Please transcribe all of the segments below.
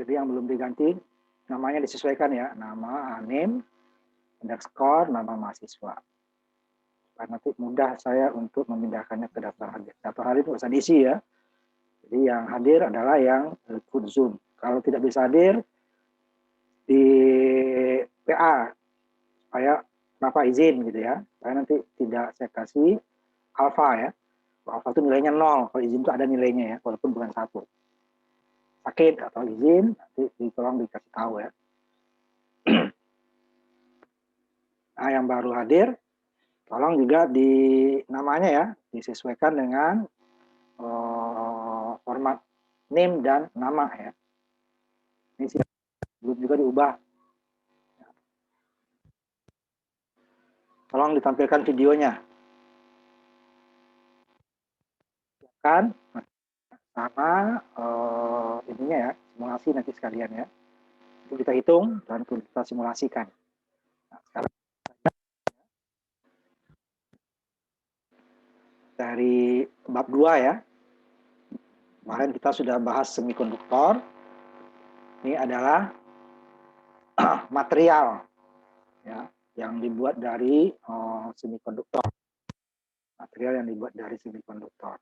Jadi yang belum diganti namanya disesuaikan ya, nama name underscore nama mahasiswa. Supaya nanti mudah saya untuk memindahkannya ke daftar hadir. Daftar hadir itu bisa diisi ya. Jadi yang hadir adalah yang ikut Zoom. Kalau tidak bisa hadir di PA supaya kenapa izin gitu ya. Supaya nanti tidak saya kasih alfa ya. Alfa itu nilainya 0, kalau izin itu ada nilainya ya, walaupun bukan 1. Sakit atau izin, nanti tolong dikasih tahu ya. Nah, yang baru hadir, tolong juga di namanya ya, disesuaikan dengan format name dan nama ya. Ini sih belum juga diubah. Tolong ditampilkan videonya. Kan sama ininya ya, simulasi nanti sekalian ya. Itu kita hitung dan kita simulasikan. Nah, sekarang dari bab 2 ya. Kemarin kita sudah bahas semikonduktor. Ini adalah material ya, yang dibuat dari semikonduktor. Material yang dibuat dari semikonduktor.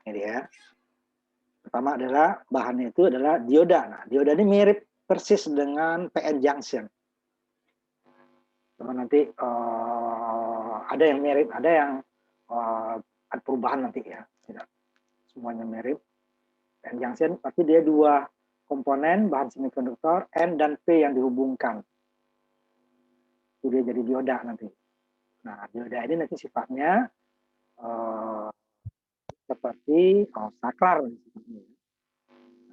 Ini ya. Pertama adalah bahannya itu adalah dioda. Nah, dioda ini mirip persis dengan PN junction. Cuma nanti ada yang mirip, ada yang ada perubahan nanti ya. Tidak semuanya mirip. PN junction pasti dia dua komponen bahan semikonduktor N dan P yang dihubungkan. Itu dia jadi dioda nanti. Nah, dioda ini nanti sifatnya seperti saklar.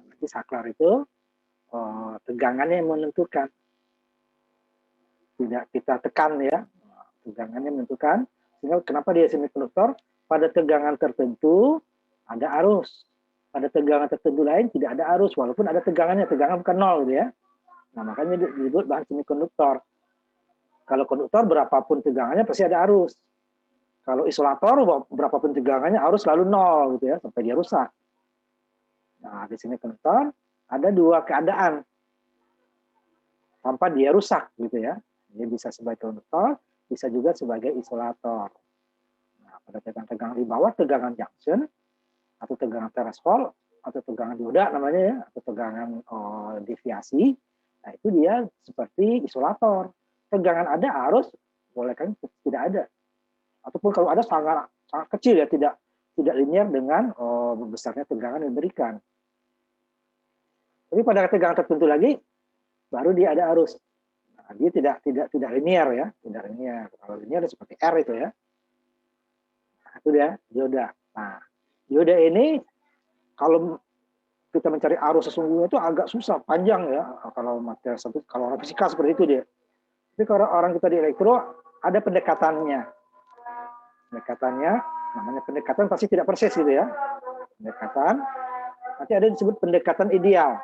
Nanti saklar itu tegangannya yang menentukan. Tidak kita tekan ya, tegangannya menentukan. Sehingga kenapa dia semikonduktor? Pada tegangan tertentu ada arus. Pada tegangan tertentu lain tidak ada arus, walaupun ada tegangannya, tegangan bukan nol gitu ya. Nah, makanya disebut bahan semikonduktor. Kalau konduktor berapapun tegangannya pasti ada arus. Kalau isolator berapapun tegangannya arus selalu nol gitu ya, sampai dia rusak. Nah, di sini konduktor ada dua keadaan tanpa dia rusak gitu ya. Dia bisa sebagai konduktor, bisa juga sebagai isolator. Nah, pada tegangan-tegangan di bawah tegangan junction atau tegangan threshold atau tegangan dioda namanya ya, atau tegangan deviasi, nah itu dia seperti isolator. Tegangan ada, arus boleh kan tidak ada. Ataupun kalau ada sangat kecil ya, tidak linear dengan besarnya tegangan yang diberikan. Tapi pada tegangan tertentu lagi baru dia ada arus. Nah, dia tidak linear ya, tidak linear. Kalau linear seperti R itu ya. Nah, itu dia dioda. Nah, dioda ini kalau kita mencari arus sesungguhnya itu agak susah, panjang ya. Kalau materi kalau orang fisika seperti itu dia. Tapi kalau orang kita di elektro ada pendekatannya. Pendekatannya namanya pendekatan pasti tidak persis gitu ya. Pendekatan nanti ada disebut pendekatan ideal.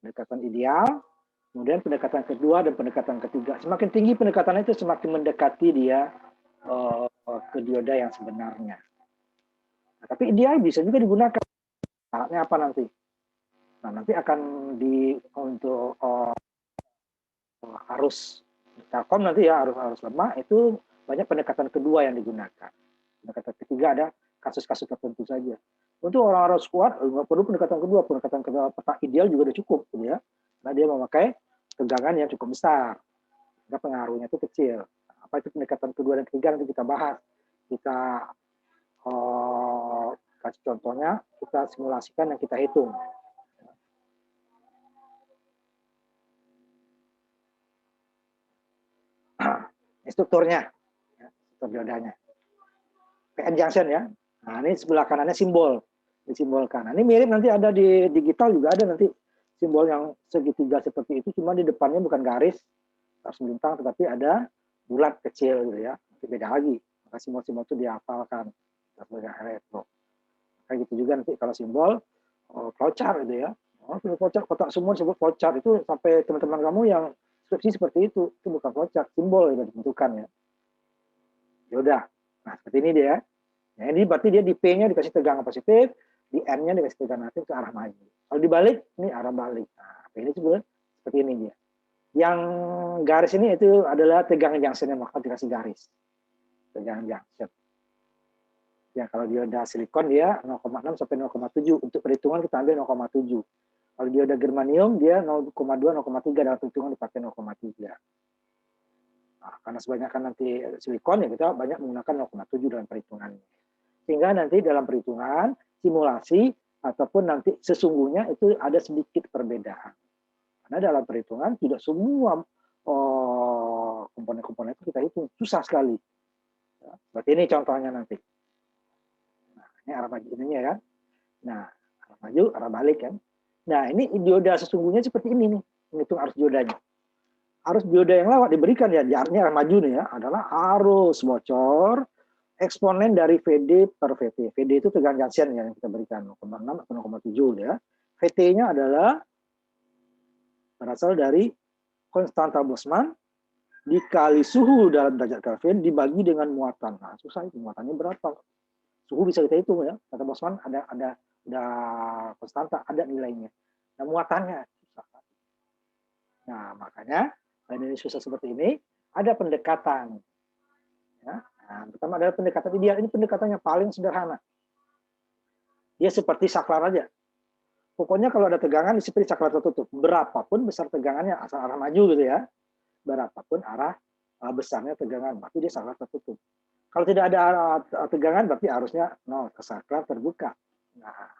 Pendekatan ideal, kemudian pendekatan kedua dan pendekatan ketiga. Semakin tinggi pendekatannya itu semakin mendekati dia ke dioda yang sebenarnya. Nah, tapi ideal bisa juga digunakan. Syaratnya apa nanti? Nah, nanti akan untuk arus Telkom nanti ya, arus lemah itu banyak pendekatan kedua yang digunakan. Pendekatan ketiga ada kasus-kasus tertentu saja. Untuk orang arus kuat nggak perlu pendekatan kedua ideal juga udah cukup gitu ya. Nah, dia memakai tegangan yang cukup besar. Nah, pengaruhnya itu kecil. Apa itu pendekatan kedua dan ketiga nanti kita bahas. Kita kasih contohnya, kita simulasikan dan kita hitung. Ini strukturnya, struktur diodanya. PN junction ya. Nah, ini sebelah kanannya simbol, disimbolkan. Nah, ini mirip nanti ada di digital juga ada nanti simbol yang segitiga seperti itu, cuma di depannya bukan garis harus melintang, tetapi ada bulat kecil gitu ya. Nanti beda lagi. Maka simbol-simbol itu dihafalkan sebagai elektro. Kayak gitu juga nanti kalau simbol flowchart gitu ya. Flowchart kotak semua disebut flowchart itu sampai teman-teman kamu yang skripsi seperti itu bukan flowchart, simbol yang ditentukan ya. Ya udah. Nah, seperti ini dia. Nah, ini berarti dia di P-nya dikasih tegangan positif, di M-nya dikasih tegangan negatif ke arah maju. Kalau dibalik, ini arah balik. Nah, P ini sebenarnya seperti ini dia. Yang garis ini itu adalah tegangan junction yang maka dikasih garis. Tegangan junction. Ya, kalau dioda silikon dia 0,6 sampai 0,7. Untuk perhitungan kita ambil 0,7. Kalau dioda germanium dia 0,2, 0,3 dalam perhitungan dipakai 0,3. Nah, karena sebanyakan nanti silikon ya kita banyak menggunakan 0,7 dalam perhitungannya. Sehingga nanti dalam perhitungan simulasi ataupun nanti sesungguhnya itu ada sedikit perbedaan. Karena dalam perhitungan tidak semua komponen-komponen itu kita hitung, susah sekali. Ya, berarti ini contohnya nanti. Nah, ini arah maju ininya kan. Nah, arah maju, arah balik kan. Nah, ini dioda sesungguhnya seperti ini nih, menghitung arus diodanya. Arus dioda yang lewat diberikan ya, arah maju nih ya, adalah arus bocor eksponen dari VD per VT. VD itu tegangan junction ya, yang kita berikan 0,6 atau 0,7 ya. VT-nya adalah berasal dari konstanta Boltzmann dikali suhu dalam derajat Kelvin dibagi dengan muatan. Nah, susah itu muatannya berapa? Suhu bisa kita hitung ya. Kata Boltzmann ada konstanta, ada nilainya. Nah, muatannya susah. Nah, makanya ini susah seperti ini ada pendekatan. Ya. Nah, pertama adalah pendekatan ideal. Ini pendekatannya paling sederhana. Dia seperti saklar aja. Pokoknya kalau ada tegangan seperti saklar tertutup. Berapapun besar tegangannya asal arah maju gitu ya. Berapapun arah besarnya tegangan, berarti dia saklar tertutup. Kalau tidak ada tegangan berarti arusnya 0 ke saklar terbuka. Nah,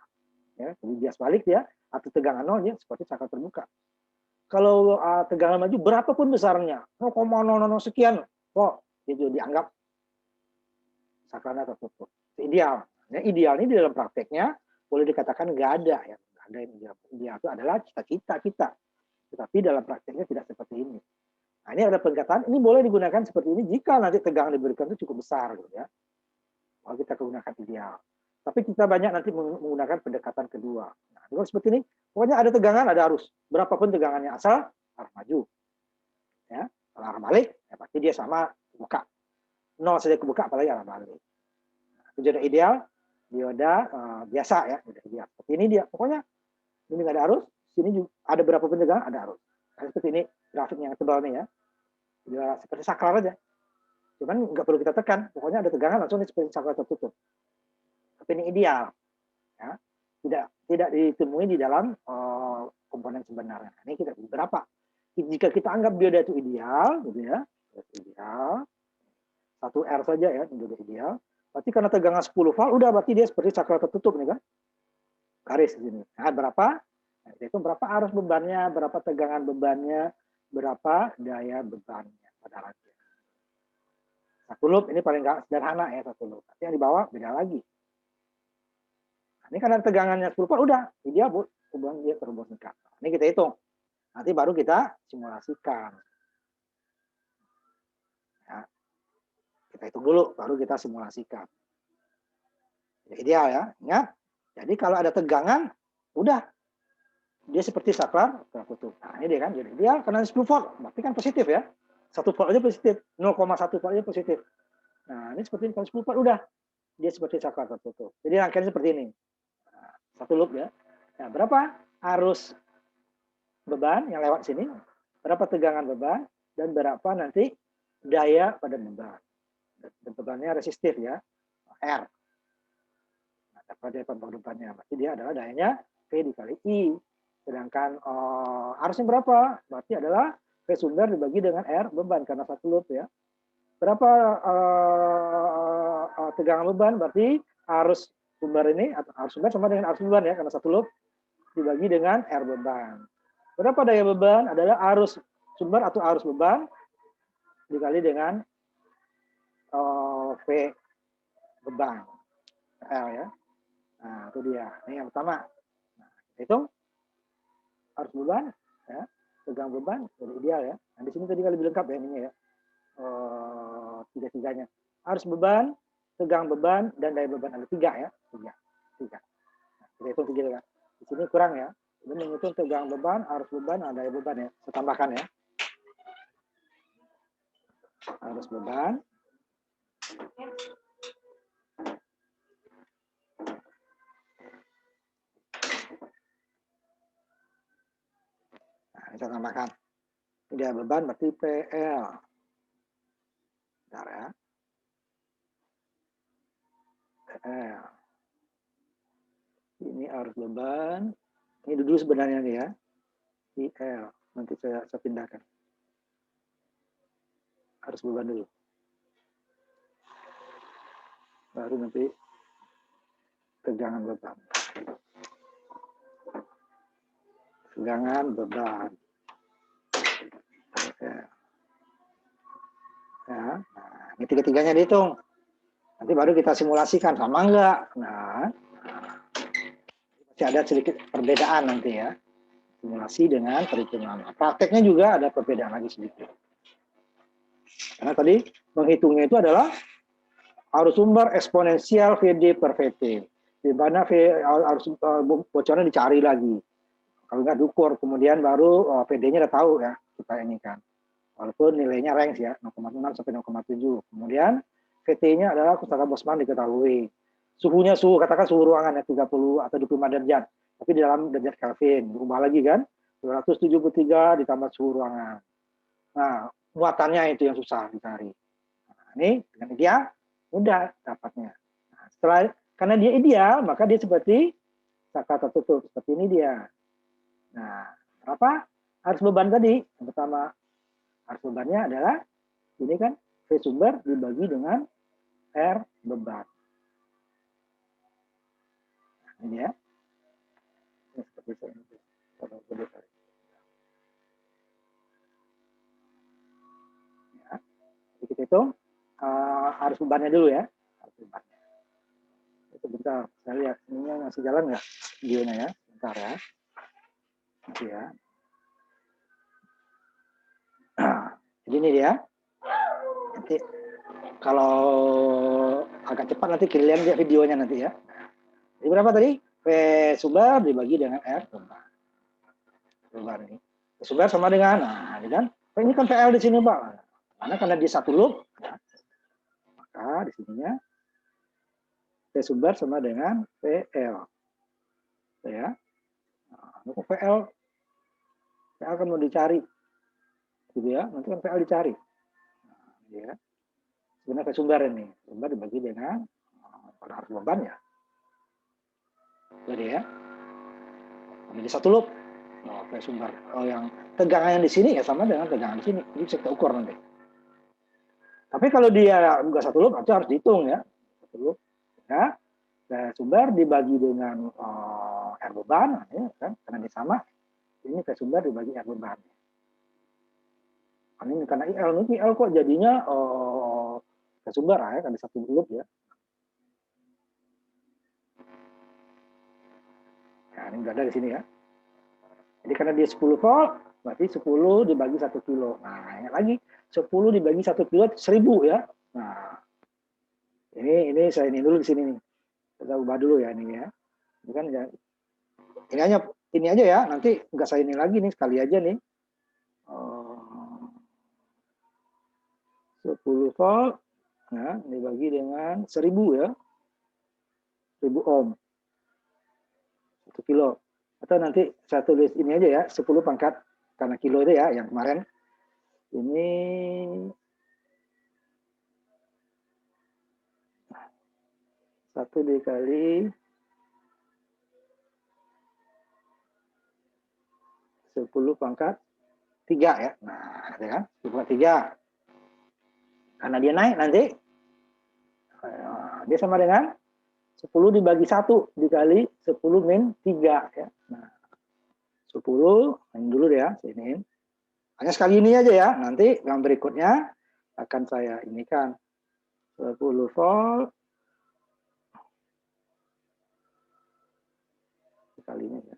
ya, jadi bias balik ya, atau tegangan 0 ya seperti saklar terbuka. Kalau tegangan maju berapapun besarnya, 0,00 sekian, kok itu dianggap saklarnya tertutup. Ideal. Ya, ideal ini di dalam prakteknya boleh dikatakan nggak ada ya. Nggak ada yang ideal. Ideal itu adalah cita-cita kita. Tetapi dalam prakteknya tidak seperti ini. Nah, ini ada pendekatan, ini boleh digunakan seperti ini jika nanti tegangan diberikan itu cukup besar gitu ya. Kalau kita gunakan ideal. Tapi kita banyak nanti menggunakan pendekatan kedua. Nah, seperti ini, pokoknya ada tegangan, ada arus. Berapapun tegangannya, asal arah maju. Ya, kalau arah balik, ya pasti dia sama kebuka. 0 saja kebuka, apalagi arah balik. Nah, itu jadi ideal, dioda biasa ya, ideal. Seperti ini dia, pokoknya ini nggak ada arus, sini juga ada berapapun tegangan, ada arus. Nah, seperti ini grafik yang tebal nih ya. Ya seperti saklar aja. Cuman nggak perlu kita tekan, pokoknya ada tegangan langsung seperti saklar tertutup. Tapi ini ideal, ya. Tidak ditemui di dalam komponen sebenarnya. Ini kita berapa? Jika kita anggap dioda itu ideal, gitu ya, ideal, 1R saja ya, dioda ideal. Berarti karena tegangan 10 volt, udah berarti dia seperti saklar tertutup nih kan? Garis di sini. Nah, berapa? Nah, itu berapa arus bebannya, berapa tegangan bebannya, berapa daya bebannya pada radian. Satu loop ini paling nggak sederhana ya, satu loop. Tapi yang di bawah beda lagi. Nah, ini karena tegangannya 10 volt udah ideal hubungan dia terhubung singkat. Ini kita hitung. Nanti baru kita simulasikan. Ya. Kita hitung dulu, baru kita simulasikan. Ya, ideal ya, ingat. Jadi kalau ada tegangan, udah dia seperti saklar tertutup. Nah, ini dia kan, jadi ideal karena 10 volt, berarti kan positif ya. 1 volt aja positif, 0,1 volt aja positif. Nah, ini seperti ini, kalau 10 volt udah dia seperti saklar tertutup. Jadi rangkaiannya seperti ini. Nah, satu loop ya. Nah, berapa arus beban yang lewat sini, berapa tegangan beban, dan berapa nanti daya pada beban. Dan bebannya resistif ya, R. Nah, dapat daya pada bebannya, berarti dia adalah dayanya V dikali I. Sedangkan arusnya berapa? Berarti adalah V sumber dibagi dengan R beban, karena satu loop ya. Berapa tegangan beban? Berarti arus sumber ini, arus sumber sama dengan arus beban ya, karena satu loop dibagi dengan R beban. Berapa daya beban? Adalah arus sumber atau arus beban dikali dengan V beban L ya. Nah, itu dia. Ini yang pertama. Nah, hitung arus beban, ya, tegangan beban, jadi ideal ya. Nah, di sini tadi kali lengkap ya ininya ya. Tiga-tiganya. Arus beban, tegangan beban, dan daya beban ada 3 ya. 3. Nah, kita hitung 3 kan. Di sini kurang ya. Ini menghitung tegangan beban, arus beban, ada daya beban ya. Saya tambahkan ya. Arus beban, Saya tambahkan. Tidak beban berarti PL. Bentar ya. PL. Ini arus beban. Ini dulu sebenarnya nih ya. IL. Nanti saya pindahkan. Arus beban dulu. Baru nanti tegangan beban. Tegangan beban. Ya, nah, ini tiga-tiganya dihitung. Nanti baru kita simulasikan sama enggak. Nah, masih ada sedikit perbedaan nanti ya. Simulasi dengan perhitungan. Prakteknya juga ada perbedaan lagi sedikit. Karena tadi menghitungnya itu adalah arus sumber eksponensial VD per VT. Di mana arus bocornya dicari lagi. Kalau nggak diukur, kemudian baru VD-nya udah tahu ya kita ini kan. Walaupun nilainya range ya 0,6 sampai 0,7. Kemudian VT-nya adalah kustaka Boltzmann diketahui. Suhunya katakan suhu ruangan ya 30 atau 25 derajat. Tapi di dalam derajat Kelvin berubah lagi kan 273 ditambah suhu ruangan. Nah, muatannya itu yang susah dicari. Nah, ini dengan ideal mudah dapatnya. Nah, karena dia ideal, maka dia seperti kata tertutup seperti ini dia. Nah, berapa arus beban tadi? Yang pertama, arus bebannya adalah ini kan V sumber dibagi dengan R beban. Nah, ini ya. Ini seperti ini. Ya. Kita hitung arus bebannya dulu ya. Arus bebannya. Sebentar, saya lihat ini masih jalan nggak videonya ya. Bentar ya. Nanti ya. Jadi ini dia. Nanti kalau agak cepat nanti kalian lihat videonya nanti ya. Jadi berapa tadi? V sumber dibagi dengan R beban ini. V sumber sama dengan, nah ini kan, ini kan PL di sini Pak. Karena dia satu loop, ya. Maka di sininya V sumber sama dengan PL. Ya. Nah, PL kan mau dicari. Gitu ya, nanti kan PL dicari. Nah, ya. Sebenarnya V sumber ini, sumber dibagi dengan arus beban ya. Jadi ya, jadi satu loop. V sumber. Yang tegangan yang di sini ya sama dengan tegangan di sini. Jadi bisa kita ukur nanti. Tapi kalau dia enggak satu loop, itu harus dihitung ya. Satu loop. Ya. V sumber dibagi dengan R beban, ya, kan? Karena dia sama. Ini V sumber dibagi R beban. Ini karena IL kok jadinya V sumber ya, kan di satu loop ya. Nah, ini udah ada di sini ya. Jadi karena dia 10 volt, berarti 10 dibagi 1 kilo. Nah, ingat lagi, 10 dibagi 1 kilo 1000 ya. Nah, ini saya ini dulu di sini nih. Kita ubah dulu ya ini ya. Ini kan ya, ini aja ya. Nanti enggak saya ini lagi nih, sekali aja nih. 10 volt ya, dibagi dengan 1000 ya. 1000 ohm. 1 kilo. Atau nanti saya tulis ini aja ya, 10 pangkat karena kilo itu ya yang kemarin. Ini satu dikali 10 pangkat 3 ya. Nah, ya kan? 10 pangkat 3. Karena dia naik nanti dia sama dengan 10 dibagi 1 dikali 10 min 3 ya. Nah, 10 ini dulu ya, sini. Hanya sekali ini aja ya. Nanti yang berikutnya akan saya inikan 10 volt kali ini ya.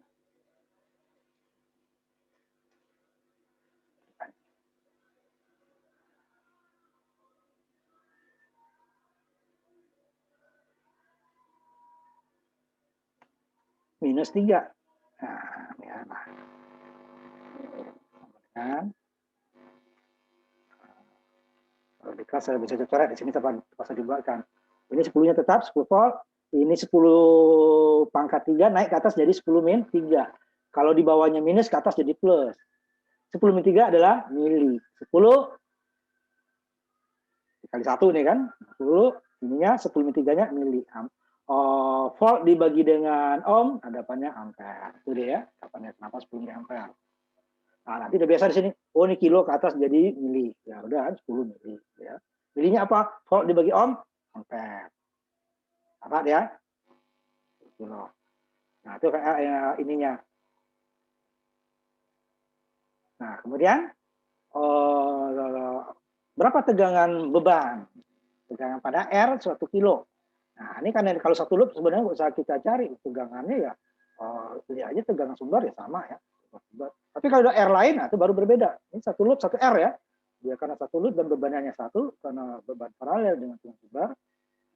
Minus 3. Nah, ya. Kan? Kalau di kelas saya bisa coret di sini saya dibuatkan. Ini 10-nya tetap 10 volt. Ini 10 pangkat 3 naik ke atas jadi 10 min 3. Kalau di bawahnya minus ke atas jadi plus. 10 min 3 adalah mili. 10 dikali 1 nih kan. 10 ininya 10 min 3-nya mili. Volt dibagi dengan ohm, hadapannya ampere. Itu dia ya, hadapannya kenapa 10 mili ampere. Nah, nanti udah biasa di sini. Oh, ini kilo ke atas jadi mili. Ya udah kan 10 mili ya. Milinya apa? Volt dibagi ohm, ampere. Apa ya? Kilo. Nah, itu ininya. Nah, kemudian berapa tegangan beban? Tegangan pada R 1 kilo. Nah, ini kan kalau satu loop sebenarnya nggak usah kita cari tegangannya ya. Lihat aja tegangan sumber ya sama ya. Tapi kalau ada R lain, nah, itu baru berbeda. Ini satu loop, satu R ya. Dia karena satu loop dan bebannya hanya satu, karena beban paralel dengan tegangan sumber,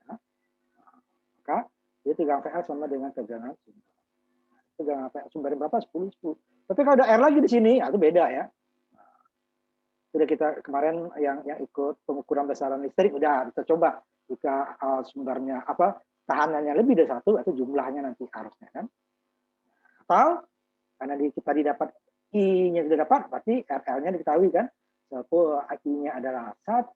ya, maka dia tegangan VL sama dengan tegangan sumber. Tegangan VL sumbernya berapa? 10, 10. Tapi kalau ada R lagi di sini, nah, itu beda ya. Sudah kita kemarin yang ikut pengukuran besaran listrik, udah kita coba jika sumbernya apa tahanannya lebih dari 1 atau jumlahnya nanti arusnya kan. Atau karena kita didapat I-nya sudah dapat, berarti RL-nya diketahui kan. I-nya adalah 10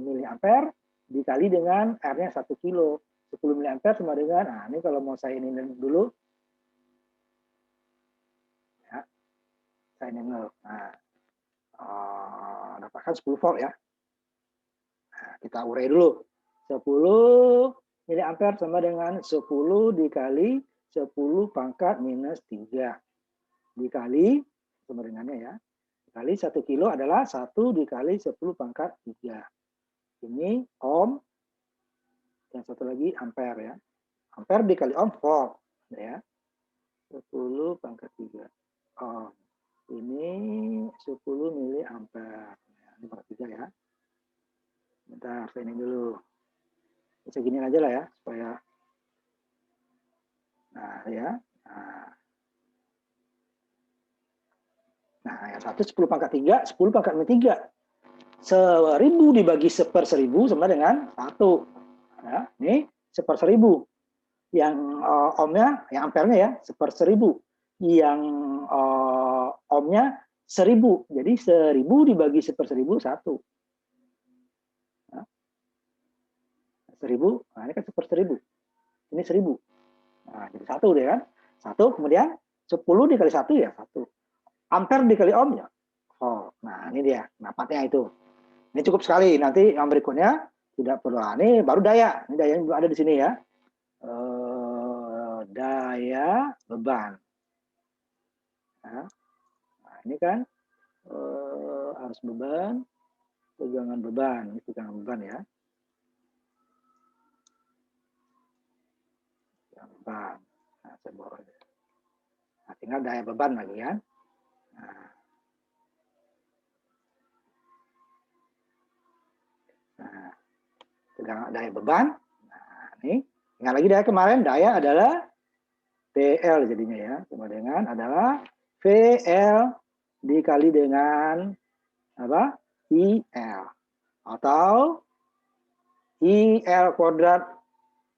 miliampere dikali dengan R-nya 1 kilo. 10 miliampere sama dengan, nah ini kalau mau saya ini dulu. Ya, saya ini dulu. Nah, dapatkan 10 volt ya. Nah, kita urai dulu. 10 miliampere sama dengan 10 dikali 10 pangkat minus 3 dikali sama dengannya ya. Dikali 1 kilo adalah 1 dikali 10 pangkat 3. Ini ohm. Yang satu lagi ampere ya. Ampere dikali ohm volt ya. 10 pangkat 3 ohm. Ini 10 miliampere. Ini pangkat 3 ya. Bentar, saya ini dulu. Segini aja lah ya, supaya. Nah, ya. Nah, yang satu 10 pangkat 3, 10 pangkat 3. 1000 dibagi 1/1000 sama dengan 1. Ya, ini 1/1000. Yang ohmnya, yang ampernya ya, 1/1000. Yang ohmnya 1000. Jadi 1000 dibagi 1/1000, 1. 1000, nah ini kan 1/1000. Ini 1000. Nah, jadi 1 deh kan. 1, kemudian 10 dikali 1 ya 1. Ampere dikali ohm ya. Oh, nah ini dia pendapatnya itu. Ini cukup sekali. Nanti yang berikutnya tidak perlu. Nah, ini baru daya. Ini daya yang ada di sini ya. Daya beban. Nah, ini kan arus beban, tegangan beban. Ini tegangan beban ya. Beban. Nah, saya bawa. Nah, tinggal daya beban lagi kan. Nah, tegangan daya beban. Nah, ini tinggal lagi daya kemarin. Daya adalah PL jadinya ya. Sama dengan adalah VL dikali dengan apa? IL. Atau IL kuadrat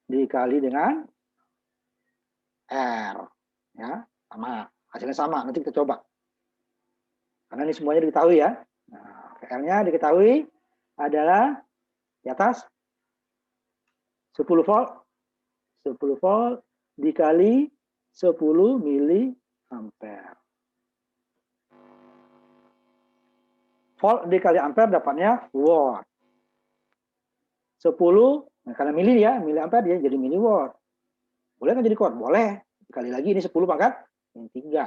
dikali dengan R. Ya, sama. Hasilnya sama. Nanti kita coba. Karena ini semuanya diketahui ya. Nah, VL-nya diketahui adalah di atas 10 volt. 10 volt dikali 10 miliampere. Volt dikali ampere dapatnya watt. 10, nah karena mili ya, miliampere dia jadi miliwatt. Boleh kan jadi watt? Boleh. Sekali lagi ini 10 pangkat 3.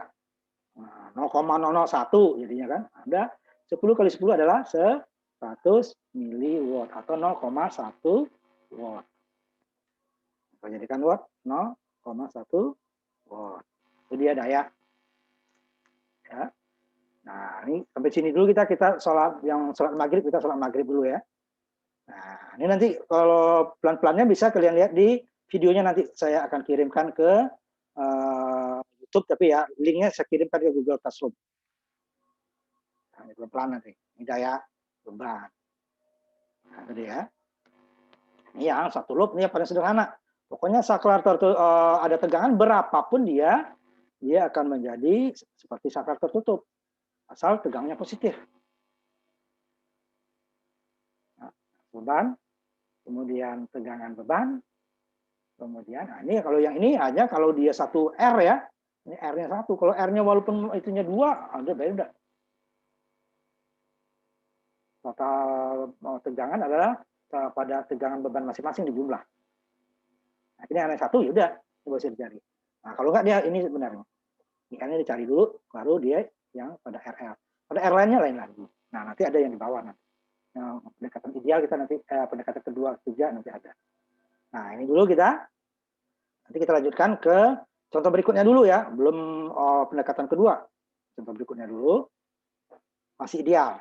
Nah, 0,001 jadinya kan. Ada 10 kali 10 adalah 100 miliwatt atau 0,1 watt. Kita jadikan watt 0,1 watt. Itu dia daya. Ya. Nah, ini sampai sini dulu kita sholat maghrib, kita sholat maghrib dulu ya. Nah, ini nanti kalau pelan-pelannya bisa kalian lihat di videonya, nanti saya akan kirimkan ke YouTube, tapi ya linknya saya kirimkan ke Google Classroom. Nah, ini pelan-pelan nanti. Ini daya beban. Nah, itu ya. Ini yang satu loop, ini yang paling sederhana. Pokoknya saklar ada tegangan berapapun dia akan menjadi seperti saklar tertutup. asal tegangnya positif. Nah, beban, kemudian tegangan beban, kemudian nah ini kalau yang ini hanya kalau dia 1 R ya, ini R-nya 1. Kalau R-nya walaupun itunya 2, ada beda. Total tegangan adalah pada tegangan beban masing-masing di jumlah. Nah, ini hanya 1, ya udah, coba saya dicari. Nah, kalau enggak dia ini sebenarnya. Ini dicari dulu, baru dia yang pada RL. Pada R lainnya lain lagi. Nah, nanti ada yang di bawah nanti. Yang pendekatan ideal kita nanti pendekatan kedua, ketiga nanti ada. Nah, ini dulu kita. Nanti kita lanjutkan ke contoh berikutnya dulu ya, belum pendekatan kedua. Contoh berikutnya dulu masih ideal.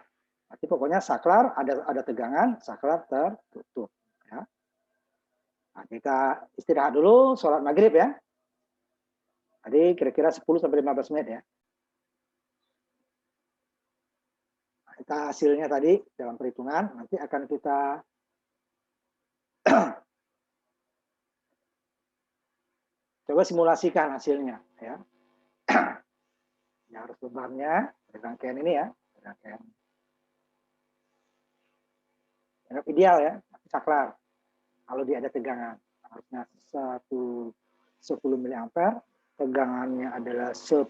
Nanti pokoknya saklar ada tegangan, saklar tertutup. Ya. Nah, kita istirahat dulu, sholat maghrib ya. Tadi kira-kira 10-15 menit ya. Nah, kita hasilnya tadi dalam perhitungan, nanti akan kita coba simulasikan hasilnya ya. Ya harus bebannya rangkaian ini ya, rangkaian yang ideal ya, saklar. Kalau dia ada tegangan harusnya 10 mA, tegangannya adalah 10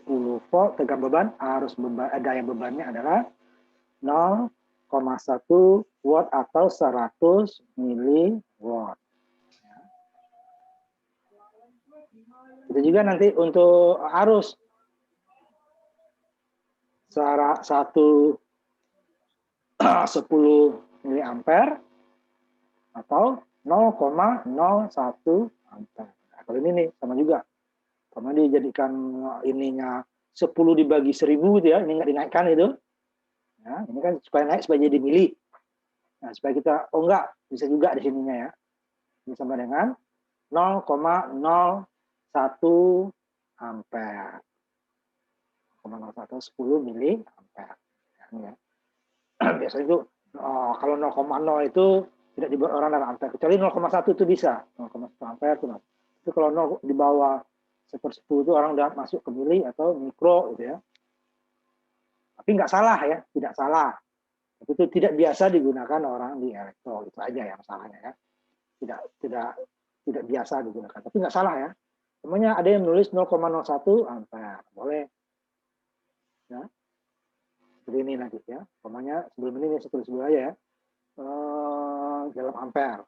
volt, tegangan beban harus daya bebannya adalah 0,1 watt atau 100 miliwatt. Itu juga nanti untuk arus secara 10 mA atau 0,01 ampere. Nah, kalau ini nih sama juga. Karena dijadikan ininya 10 dibagi 1000 gitu ya, ini nggak dinaikkan itu. Ya, ini kan supaya naik supaya jadi mili. Nah, supaya kita oh enggak, bisa juga di sininya ya. Ini sama dengan 0,01 ampere. 0,01 10 mili ampere. Ya. Biasanya itu kalau 0,0 itu tidak dibuat orang dalam ampere. Kecuali 0,1 itu bisa. 0,1 ampere itu. Itu kalau 0 di bawah 1/10 itu orang udah masuk ke mili atau mikro gitu ya. Tapi nggak salah ya, tidak salah. Tapi itu tidak biasa digunakan orang di elektro, itu aja yang salahnya ya. Tidak biasa digunakan. Tapi nggak salah ya. Semuanya ada yang menulis 0,01 ampere, boleh. Ya. Seperti ini nanti ya. Pokoknya sebelum ini saya tulis dulu aja ya. Dalam ampere.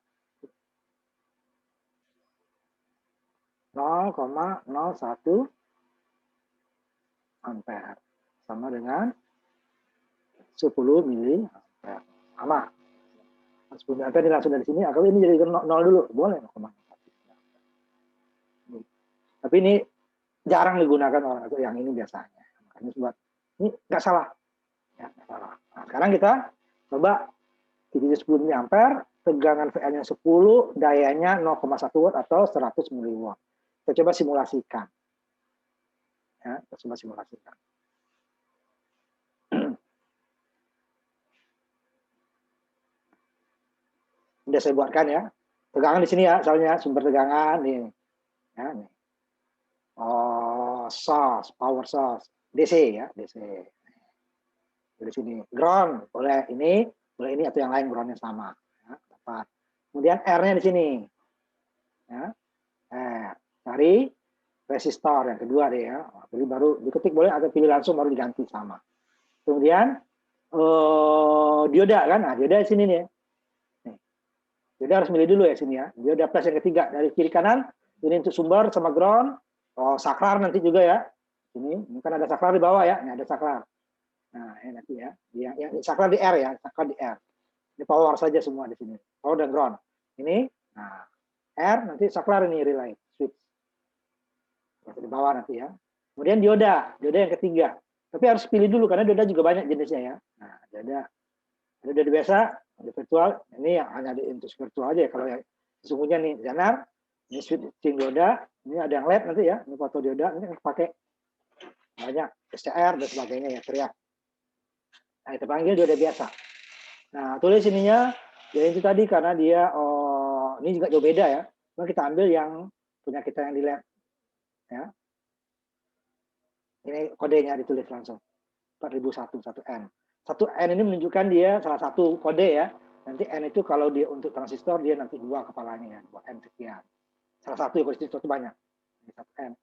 0,01 ampere sama dengan 10 mili ampere. Sama. 10 mili ampere langsung dari sini. Kalau ini jadi 0 dulu, boleh 0,01. Tapi ini jarang digunakan orang itu yang ini biasanya. Makanya buat ini nggak salah. Ya, nggak salah. Nah, sekarang kita coba titiknya 10 mili ampere, tegangan VL-nya 10, dayanya 0,1 watt atau 100 miliwatt. Kita coba simulasikan. Ya, kita coba simulasikan. Udah saya buatkan ya. Tegangan di sini ya, soalnya sumber tegangan nih. Ya, nih. Source, power source, DC ya, DC. Di sini ground, boleh ini atau yang lain groundnya sama. Ya, dapat. Kemudian R-nya di sini. Ya. Cari resistor yang kedua deh ya. Jadi baru diketik boleh atau pilih langsung baru diganti sama. Kemudian dioda kan, nah dioda di sini nih. Dioda harus milih dulu ya sini ya. Dioda plus yang ketiga dari kiri kanan. Ini untuk sumber sama ground. Saklar nanti juga ya. Ini kan ada saklar di bawah ya. Ini ada saklar. Nah ini nanti ya. Yang saklar di R ya. Saklar di R. Ini power saja semua di sini. Power dan ground. Ini. Nah R nanti saklar ini relay switch. Di bawah nanti ya. Kemudian dioda yang ketiga. Tapi harus pilih dulu karena dioda juga banyak jenisnya ya. Nah, dioda biasa, ada virtual. Ini yang hanya untuk virtual aja ya. Kalau yang sesungguhnya nih Zenar, ini switching dioda, ini ada yang LED nanti ya. Ini foto dioda, ini pakai banyak SCR dan sebagainya ya, teriak. Nah, kita panggil dioda biasa. Nah, tulis ininya, ya itu tadi karena dia, ini juga jauh beda ya. Cuma kita ambil yang punya kita yang di lab. Ya. Ini kodenya ditulis langsung. 4001, 1N. 1N ini menunjukkan dia salah satu kode ya. Nanti N itu kalau dia untuk transistor, dia nanti 2 kepalanya ya, 2N sekian. Salah satu ya, kalau transistor itu banyak. 1N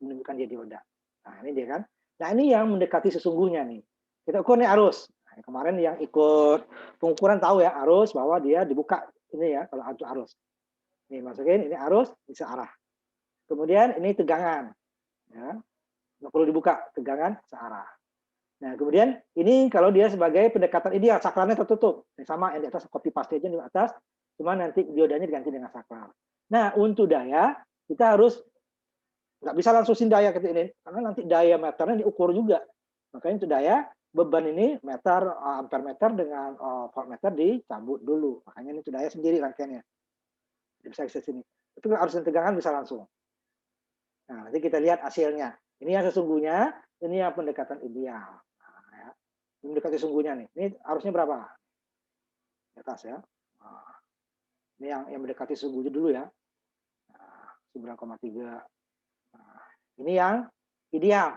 menunjukkan dia dioda. Nah, ini dia kan. Nah, ini yang mendekati sesungguhnya nih. Kita ukur nih arus. Nah, kemarin yang ikut pengukuran tahu ya, arus bahwa dia dibuka ini ya, kalau untuk arus. Nih, masukin ini arus bisa arah. Kemudian ini tegangan. Ya. Nggak perlu dibuka, tegangan searah. Nah, kemudian ini kalau dia sebagai pendekatan ideal, saklarnya tertutup. Yang sama yang di atas copy paste aja di atas, cuma nanti diodanya diganti dengan saklar. Nah, untuk daya kita harus nggak bisa langsung daya ke ini, karena nanti daya meternya diukur juga. Makanya untuk daya beban ini meter ampere meter dengan voltmeter dicabut dulu. Makanya ini untuk daya sendiri rangkaiannya. Bisa ke sini. Tapi kalau arus dan tegangan bisa langsung. Nah, nanti kita lihat hasilnya. Ini yang sesungguhnya, ini yang pendekatan ideal. Nah, ya. Mendekati sesungguhnya nih. Ini arusnya berapa? Di atas ya. Nah, ini yang mendekati sesungguhnya dulu ya. Nah, 9,3. Nah, ini yang ideal.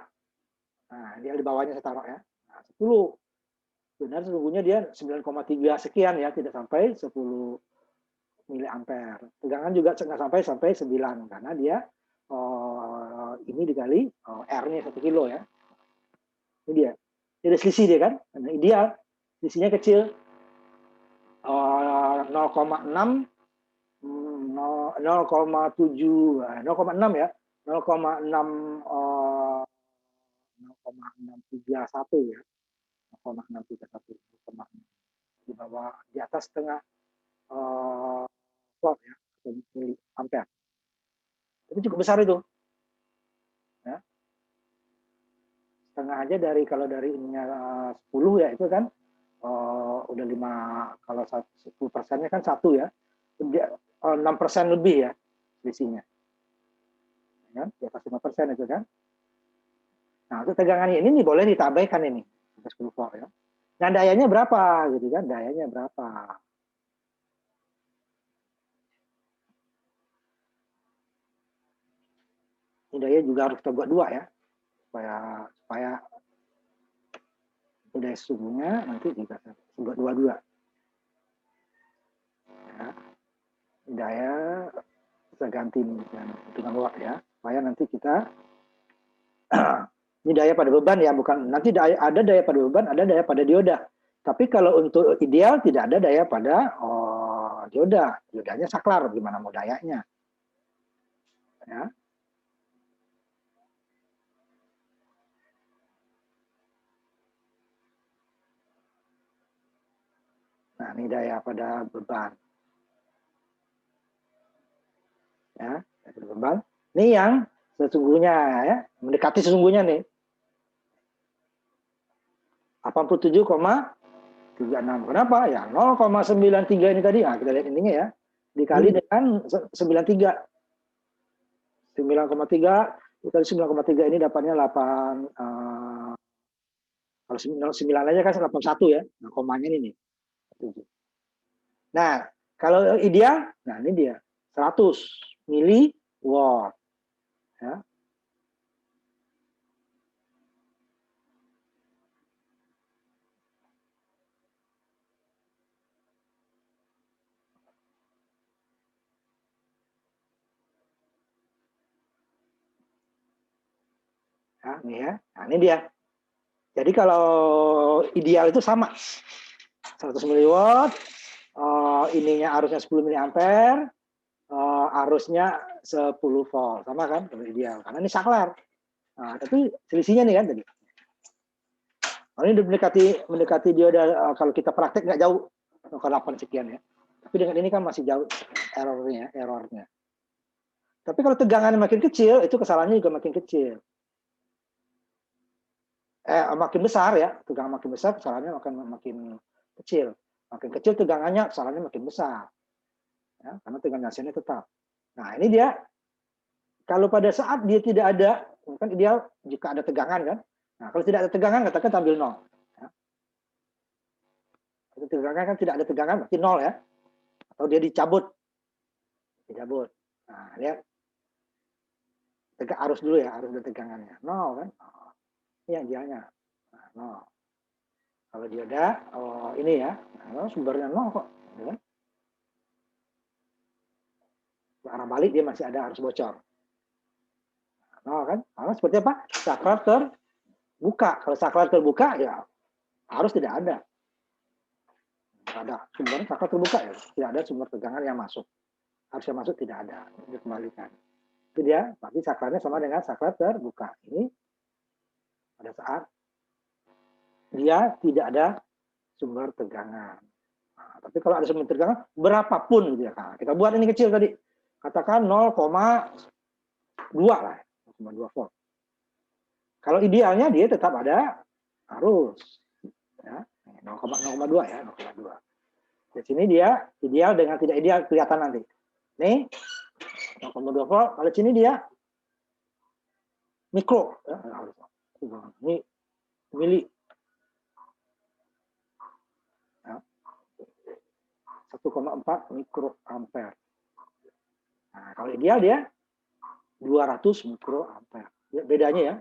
Nah, ideal di bawahnya saya taruh ya. Nah, 10. Benar sesungguhnya dia 9,3 sekian ya, tidak sampai 10 miliampere. Tegangan juga nggak sampai 9 karena dia ini dikali R-nya 1 kilo ya. Ini dia. Jadi selisih dia kan. Nah, ideal. Selisihnya kecil. 0,6 0,7 0,6 ya. 0,6 0,631 ya. 0,631 di bawah di atas setengah volt ya, atau mili ampere. Tapi cukup besar itu. Ya. Setengah aja dari kalau dari ininya 10 ya itu kan udah 5, kalau 10%-nya kan 1 ya. Dia 6% lebih ya selisihnya. Ya, di atas 5% itu kan. Nah, untuk tegangannya ini nih boleh ditabaikan ini 10 volt ya. Nah, dayanya berapa gitu kan? Dayanya berapa? Ini daya juga harus kita buat 2 ya. Supaya daya sesungguhnya nanti juga buat 2. Ya. Daya kita ganti dengan watt ya. Supaya nanti kita ini daya pada beban ya, bukan nanti ada daya pada beban, ada daya pada dioda. Tapi kalau untuk ideal tidak ada daya pada dioda. Diodanya saklar, gimana mau dayanya? Ya. Nah, ini daya pada beban. Ya, daya pada beban. Ini yang sesungguhnya ya, mendekati sesungguhnya nih. 87,36. Kenapa? Ya 0,93 ini tadi. Nah, kita lihat ininya ya. Dikali dengan 93. 9,3 dikali 9,3 ini dapatnya 8 kalau 9 aja kan 81 ya. Nah, komanya ini nih. Nah, kalau ideal, nah ini dia 100 miliwatt. Ya. Nah, ini ya. Nah, ini dia. Jadi kalau ideal itu sama. 100 miliwatt, ininya arusnya 10 miliampere, arusnya 10 volt. Sama kan kalau ideal. Karena ini saklar. Nah, tapi selisihnya nih kan tadi. Ini mendekati dia udah kalau kita praktek nggak jauh ke 8 sekian ya. Tapi dengan ini kan masih jauh errornya. Tapi kalau tegangan makin kecil, itu kesalahannya juga makin kecil. Makin besar ya, tegangan makin besar, kesalahannya makin kecil. Makin kecil tegangannya, kesalahannya makin besar. Ya, karena tegangan hasilnya tetap. Nah, ini dia. Kalau pada saat dia tidak ada, kan ideal jika ada tegangan kan. Nah, kalau tidak ada tegangan, katakan ambil 0. Ya. Kalau tegangan kan tidak ada tegangan, berarti 0 ya. Atau dia dicabut. Nah, lihat. Arus dulu ya, arus dan tegangannya. 0 kan. Ini yang idealnya. Nah, nol. Kalau dioda, ini ya, sumbernya nol kok. Ya. Arah balik dia masih ada arus bocor. Nol kan? Karena seperti apa? Saklar terbuka. Kalau saklar terbuka, ya arus tidak ada. Tidak ada sumber saklar terbuka ya. Tidak ada sumber tegangan yang masuk. Arus yang masuk tidak ada. Dikembalikan. Itu dia, tapi saklarnya sama dengan saklar terbuka. Ini pada saat dia tidak ada sumber tegangan. Nah, tapi kalau ada sumber tegangan, berapapun gitu ya. Nah, kita buat ini kecil tadi. Katakan 0,2 lah. 0,2 volt. Kalau idealnya dia tetap ada arus. Ya, 0,2 ya, 0,2. Di sini dia ideal dengan tidak ideal kelihatan nanti. Nih, 0,2 volt. Kalau sini dia mikro. Ya, ini mili. 1,4 mikroampere. Nah, kalau ideal dia 200 mikroampere. Ya, bedanya ya.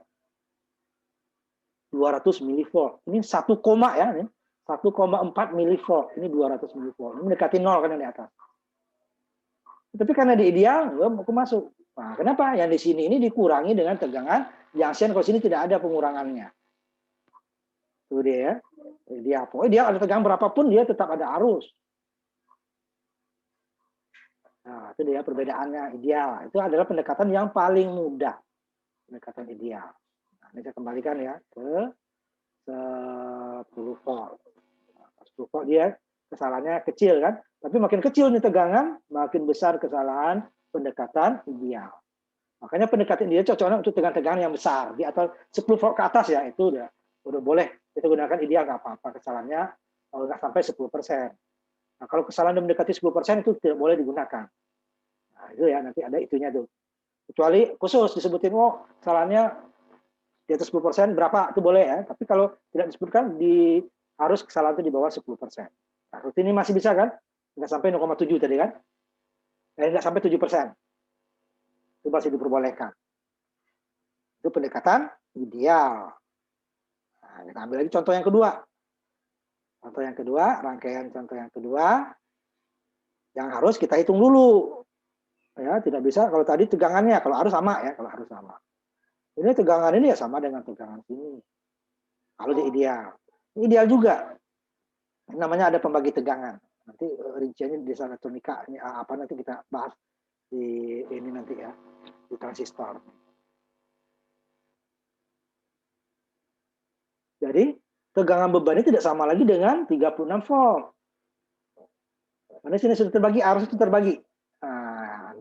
200 milivolt. Ini 1, ya, nih. 1,4 milivolt. Ini 200 milivolt. Ini mendekati 0 kan yang di atas. Tapi karena di ideal, gue mau masuk. Nah, kenapa? Yang di sini ini dikurangi dengan tegangan junction. Kalau sini tidak ada pengurangannya. Itu dia ya. Dia pokoknya dia ada tegangan berapapun dia tetap ada arus. Nah, itu dia perbedaannya ideal. Itu adalah pendekatan yang paling mudah. Pendekatan ideal. Nah, ini saya kembalikan ya ke 10 volt. 10 volt dia kesalahannya kecil kan. Tapi makin kecil nih tegangan, makin besar kesalahan pendekatan ideal. Makanya pendekatan ideal cocoknya untuk tegangan yang besar. Di atas 10 volt ke atas ya, itu udah boleh. Kita gunakan ideal, nggak apa-apa. Kesalahannya kalau nggak sampai 10%. Nah, kalau kesalahan mendekati 10% itu tidak boleh digunakan. Nah, itu ya, nanti ada itunya tuh. Kecuali khusus disebutin, kesalahannya di atas 10% berapa, itu boleh ya. Tapi kalau tidak disebutkan, harus kesalahan itu di bawah 10%. Nah, rutin ini masih bisa kan? Nggak sampai 0,7 tadi kan? Nggak sampai 7%. Itu masih diperbolehkan. Itu pendekatan ideal. Nah, kita ambil lagi contoh yang kedua. Contoh yang kedua, rangkaian contoh yang kedua, yang harus kita hitung dulu. Ya, tidak bisa kalau tadi tegangannya, kalau harus sama ya, kalau harus sama. Ini tegangan ini ya sama dengan tegangan sini. Kalau di ideal. Ideal juga. Ini namanya ada pembagi tegangan. Nanti rinciannya di desa elektronika ini apa nanti kita bahas di ini nanti ya, di transistor. Jadi tegangan beban ini tidak sama lagi dengan 36 volt. Karena sini sudah terbagi, arus itu terbagi. Nah,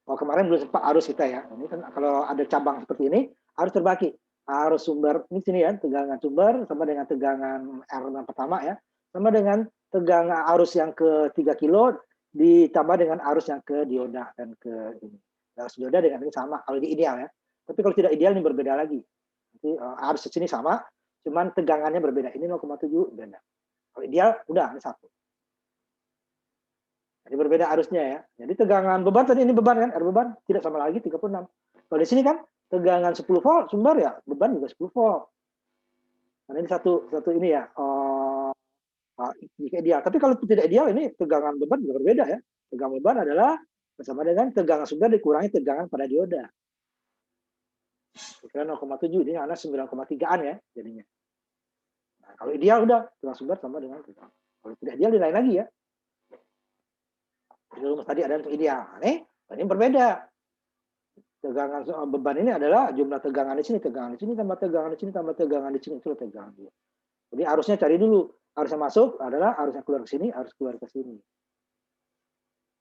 kemarin belum sempat arus kita ya. Ini kan kalau ada cabang seperti ini, arus terbagi. Arus sumber ini sini ya, tegangan sumber sama dengan tegangan R yang pertama ya, sama dengan tegangan arus yang ke 3 kilo ditambah dengan arus yang ke dioda dan ke ini. Arus dioda dengan ini sama kalau di ideal ya. Tapi kalau tidak ideal ini berbeda lagi. Nanti arus di sini sama, cuman tegangannya berbeda. Ini 0,7 beda. Kalau ideal udah ini satu. Jadi berbeda arusnya ya. Jadi tegangan beban tadi ini beban kan, R beban tidak sama lagi 36. Kalau di sini kan tegangan 10 volt sumber ya, beban juga 10 volt. Karena ini satu ini ya, jika ideal. Tapi kalau tidak ideal ini tegangan beban juga berbeda ya. Tegangan beban adalah bersama dengan tegangan sumber dikurangi tegangan pada dioda. Kira 0,7 ini karena 9,3an ya jadinya. Nah, kalau ideal udah tegangan sumber sama dengan tegangan. Kalau tidak ideal di lain lagi ya. Rumus tadi ada untuk ideal. Nah, ini berbeda. Tegangan beban ini adalah jumlah tegangan di sini, tegangan di sini, tambah tegangan di sini, tambah tegangan di sini, itu tegangan dia. Jadi arusnya cari dulu. Arusnya masuk adalah arusnya keluar ke sini, harus keluar ke sini.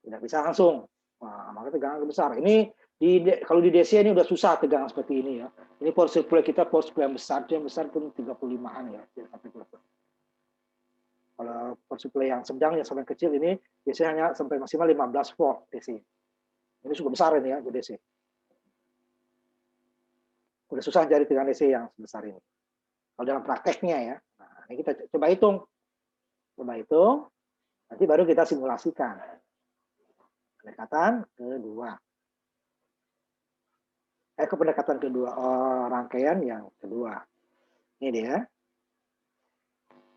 Tidak bisa langsung. Nah, maka tegangan besar. Ini kalau di DC ini udah susah tegangan seperti ini ya. Ini power supply kita power supply yang besar pun 35an ya. Kalau power supply yang sedang, yang sampai kecil ini biasanya hanya sampai maksimal 15 volt DC. Ini cukup besar ini ya DC. Udah susah cari tegangan DC yang sebesar ini. Kalau dalam prakteknya ya. Nah, ini kita coba hitung. Nanti baru kita simulasikan. Pendekatan kedua. Ke pendekatan kedua, rangkaian yang kedua. Ini dia.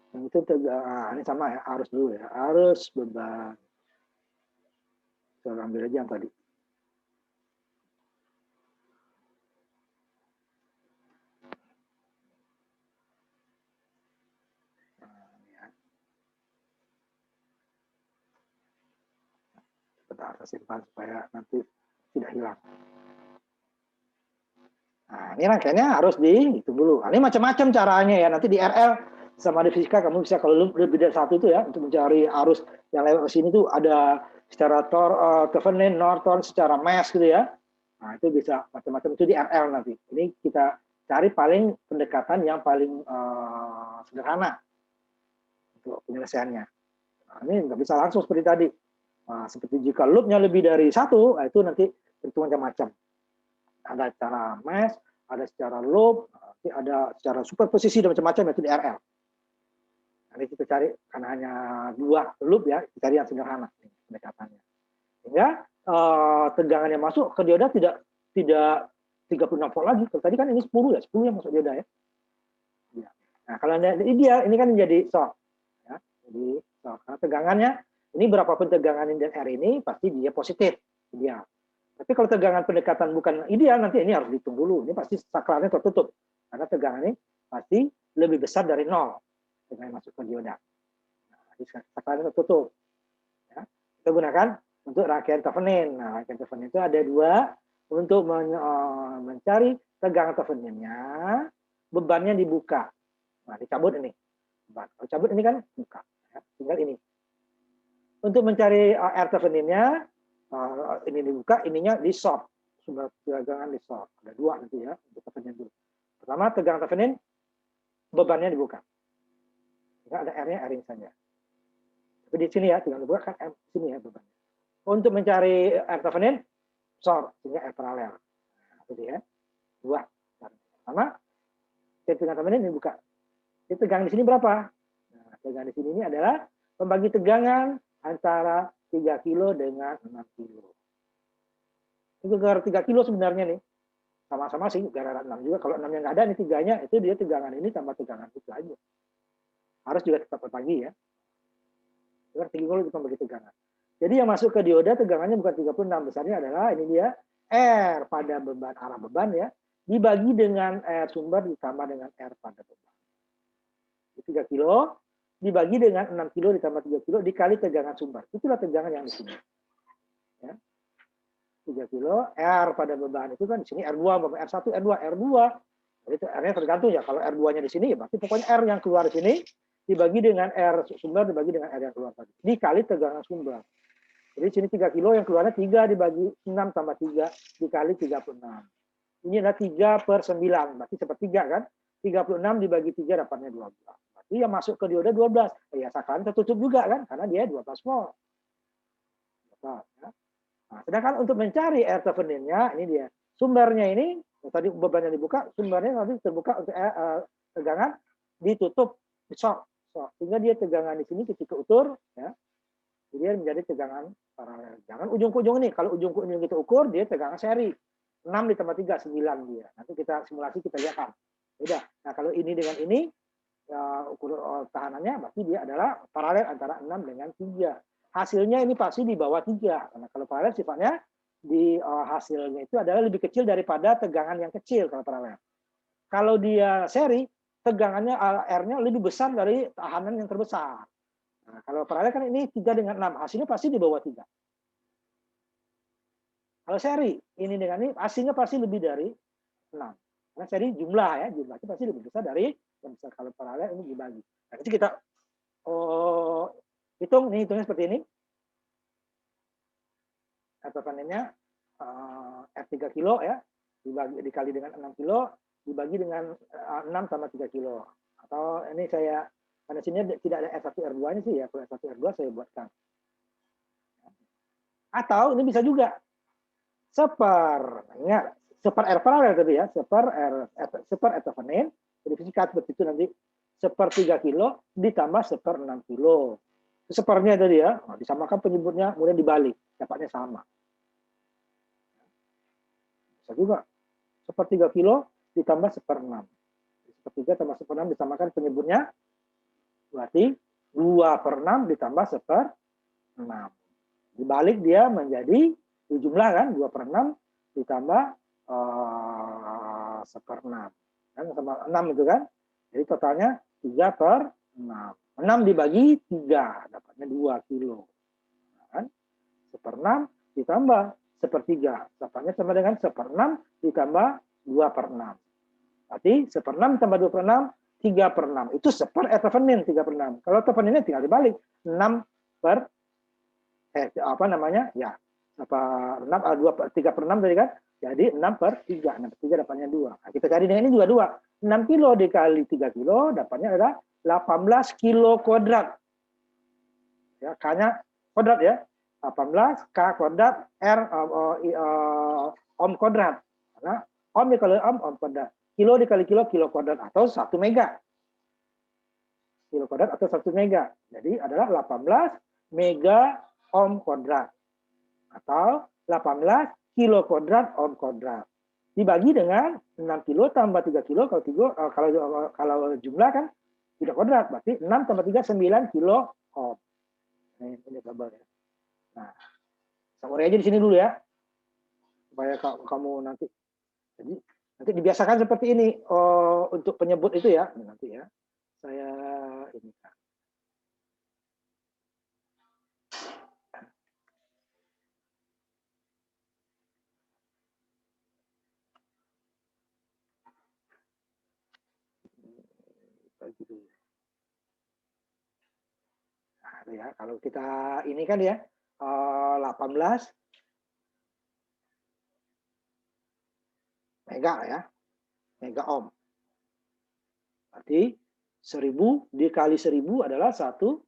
Itu ini sama ya, arus dulu ya, arus beban. Saya ambil aja yang tadi. Sebentar, saya simpan supaya nanti tidak hilang. Nah, ini rangkaiannya harus dihitung dulu. Nah, ini macam-macam caranya ya. Nanti di RL sama di fisika kamu bisa, kalau lebih dari satu itu ya, untuk mencari arus yang lewat sini tuh ada secara Thevenin, Norton, secara Mesh gitu ya. Nah, itu bisa macam-macam, itu di RL nanti. Ini kita cari paling pendekatan yang paling sederhana untuk penyelesaiannya. Nah, ini nggak bisa langsung seperti tadi. Nah, seperti jika loopnya lebih dari satu, nah itu nanti perhitungan macam-macam. Ada cara mesh, ada secara loop, ada secara superposisi dan macam-macam, itu di RL. Nanti kita cari, karena hanya 2 loop ya, kita cari yang sederhana pendekatannya. Sehingga tegangan yang masuk ke dioda tidak 36 volt lagi. Kalau tadi kan ini 10 ya, 10 yang masuk dioda ya. Nah, kalau ini kan menjadi shock. Ya. Jadi shock. Karena tegangannya, ini berapapun tegangan dan R ini, pasti dia positif. Ideal. Tapi kalau tegangan pendekatan bukan ideal, nanti ini harus dihitung dulu. Ini pasti saklarnya tertutup. Karena tegangan ini pasti lebih besar dari 0. Tegangan masuk ke dioda. Nah, saklarnya tertutup. Ya. Kita gunakan untuk rangkaian Thevenin. Nah, rangkaian Thevenin itu ada 2. Untuk mencari tegangan Theveninnya, bebannya dibuka. Nah, dicabut ini. Kalau cabut ini kan buka. Ya. Tinggal ini. Untuk mencari R Theveninnya, ini dibuka, ininya di short. Sumber tegangan di short. Ada 2 nanti ya, untuk Thevenin dulu. Pertama, tegangan Thevenin, bebannya dibuka. Tidak ada R-nya, R ini saja. Tapi di sini ya, tegangan dibuka kan R, sini ya bebannya. Untuk mencari R Thevenin, short, sehingga R paralel. Nah, itu ya. 2. Pertama, tegangan Thevenin dibuka. Jadi tegangan di sini berapa? Nah, tegangan di sini ini adalah pembagi tegangan antara 3 kilo dengan 6 kilo. Itu gara 3 kilo sebenarnya nih. Sama-sama sih, gara 6 juga. Kalau 6 yang nggak ada, ini 3-nya, itu dia tegangan ini tambah tegangan itu aja. Harus juga tetap berbagi ya. 3 kilo itu pembagi tegangan. Jadi yang masuk ke dioda tegangannya bukan 36, besarnya adalah ini dia, R pada beban, arah beban ya, dibagi dengan R sumber ditambah dengan R pada beban. 3 kilo dibagi dengan 6 kilo ditambah 3 kilo dikali tegangan sumber. Itulah tegangan yang di sini. Ya. 3 kilo, R pada beban itu kan di sini R2, R1, R2, R2. Jadi R-nya tergantung ya. Kalau R2-nya di sini, ya berarti pokoknya R yang keluar di sini dibagi dengan R sumber dibagi dengan R yang keluar tadi. Dikali tegangan sumber. Jadi di sini 3 kilo yang keluarnya 3 dibagi 6 tambah 3 dikali 36. Ini adalah 3/9, berarti sepertiga kan? 36 dibagi 3 dapatnya 12. Berarti yang masuk ke dioda 12. Ya saklarnya tertutup juga kan? Karena dia 12 volt. Nah, sedangkan untuk mencari R Theveninnya, ini dia. Sumbernya ini, tadi bebannya dibuka, sumbernya nanti terbuka untuk tegangan ditutup, shock. Sehingga dia tegangan di sini ketika utur, ya, dia menjadi tegangan paralel. Jangan ujung ke ujung ini. Kalau ujung ke ujung kita ukur, dia tegangan seri. 6 ditambah 3, 9 dia. Nanti kita simulasi, kita lihat. Beda. Nah, kalau ini dengan ini, ukur tahanannya, berarti dia adalah paralel antara 6 dengan 3. Hasilnya ini pasti di bawah 3. Karena kalau paralel sifatnya, di hasilnya itu adalah lebih kecil daripada tegangan yang kecil kalau paralel. Kalau dia seri, tegangannya R-nya lebih besar dari tahanan yang terbesar. Nah, kalau paralel kan ini 3 dengan 6, hasilnya pasti di bawah 3. Kalau seri, ini dengan ini, hasilnya pasti lebih dari 6. Karena seri jumlah ya, jumlahnya pasti lebih besar dari yang besar. Kalau paralel ini dibagi. Nah, itu kita hitung, ini hitungnya seperti ini. Atau panennya R3 kilo ya, dikali dengan 6 kilo, dibagi dengan 6 tambah 3 kilo. Atau ini saya, karena sini tidak ada R1, R2 ini sih ya, kalau R1, R2 saya buatkan. Atau ini bisa juga ingat, seper R paralel tadi ya, seper R Thevenin, jadi fisika seperti itu nanti, seper 3 kilo ditambah seper 6 kilo. Sepernya tadi ya, disamakan penyebutnya, kemudian dibalik, dapatnya sama. Bisa juga, seper 3 kilo ditambah seper 6. Seper 3 tambah seper 6 disamakan penyebutnya, Berarti 2/6 ditambah 1/6. Dibalik dia menjadi jumlah kan 2/6 ditambah 1/6. Kan sama 6 itu kan. Jadi totalnya 3/6. 6 dibagi 3 dapatnya 2 kilo. Kan? 1/6 ditambah 1/3 dapatnya sama dengan 1/6 ditambah 2/6. Berarti 1/6 tambah 2/6 3/6. Itu seper-etevenin 3/6. Kalau eteveninnya tinggal dibalik 6 per apa namanya? Ya. Apa 6 3/6 tadi kan? Jadi 6/3. 6/3 dapatnya 2. Nah, kita cari dengan ini juga 2. 6 kilo dikali 3 kilo dapatnya adalah 18 kilo kuadrat. Ya, K-nya kuadrat ya. 18 K kuadrat R ohm kuadrat. Karena ohm dikali ohm kuadrat. Kilo dikali kilo kuadrat atau 1 mega. Kilo kuadrat atau 1 mega. Jadi adalah 18 mega ohm kuadrat. Atau 18 kilo kuadrat ohm kuadrat. Dibagi dengan 6 kilo tambah 3 kilo. Kalau jumlah kan tidak kuadrat. Berarti 6 tambah 3, 9 kilo ohm. Ini gambarnya. Nah, sampai aja di sini dulu ya. Supaya kamu nanti. Jadi nanti dibiasakan seperti ini untuk penyebut itu ya. Nanti ya. Saya ini kan. Nah, ya, kalau kita ini kan ya 18 mega ya. Mega ohm. Berarti 1000 dikali 1000 adalah 1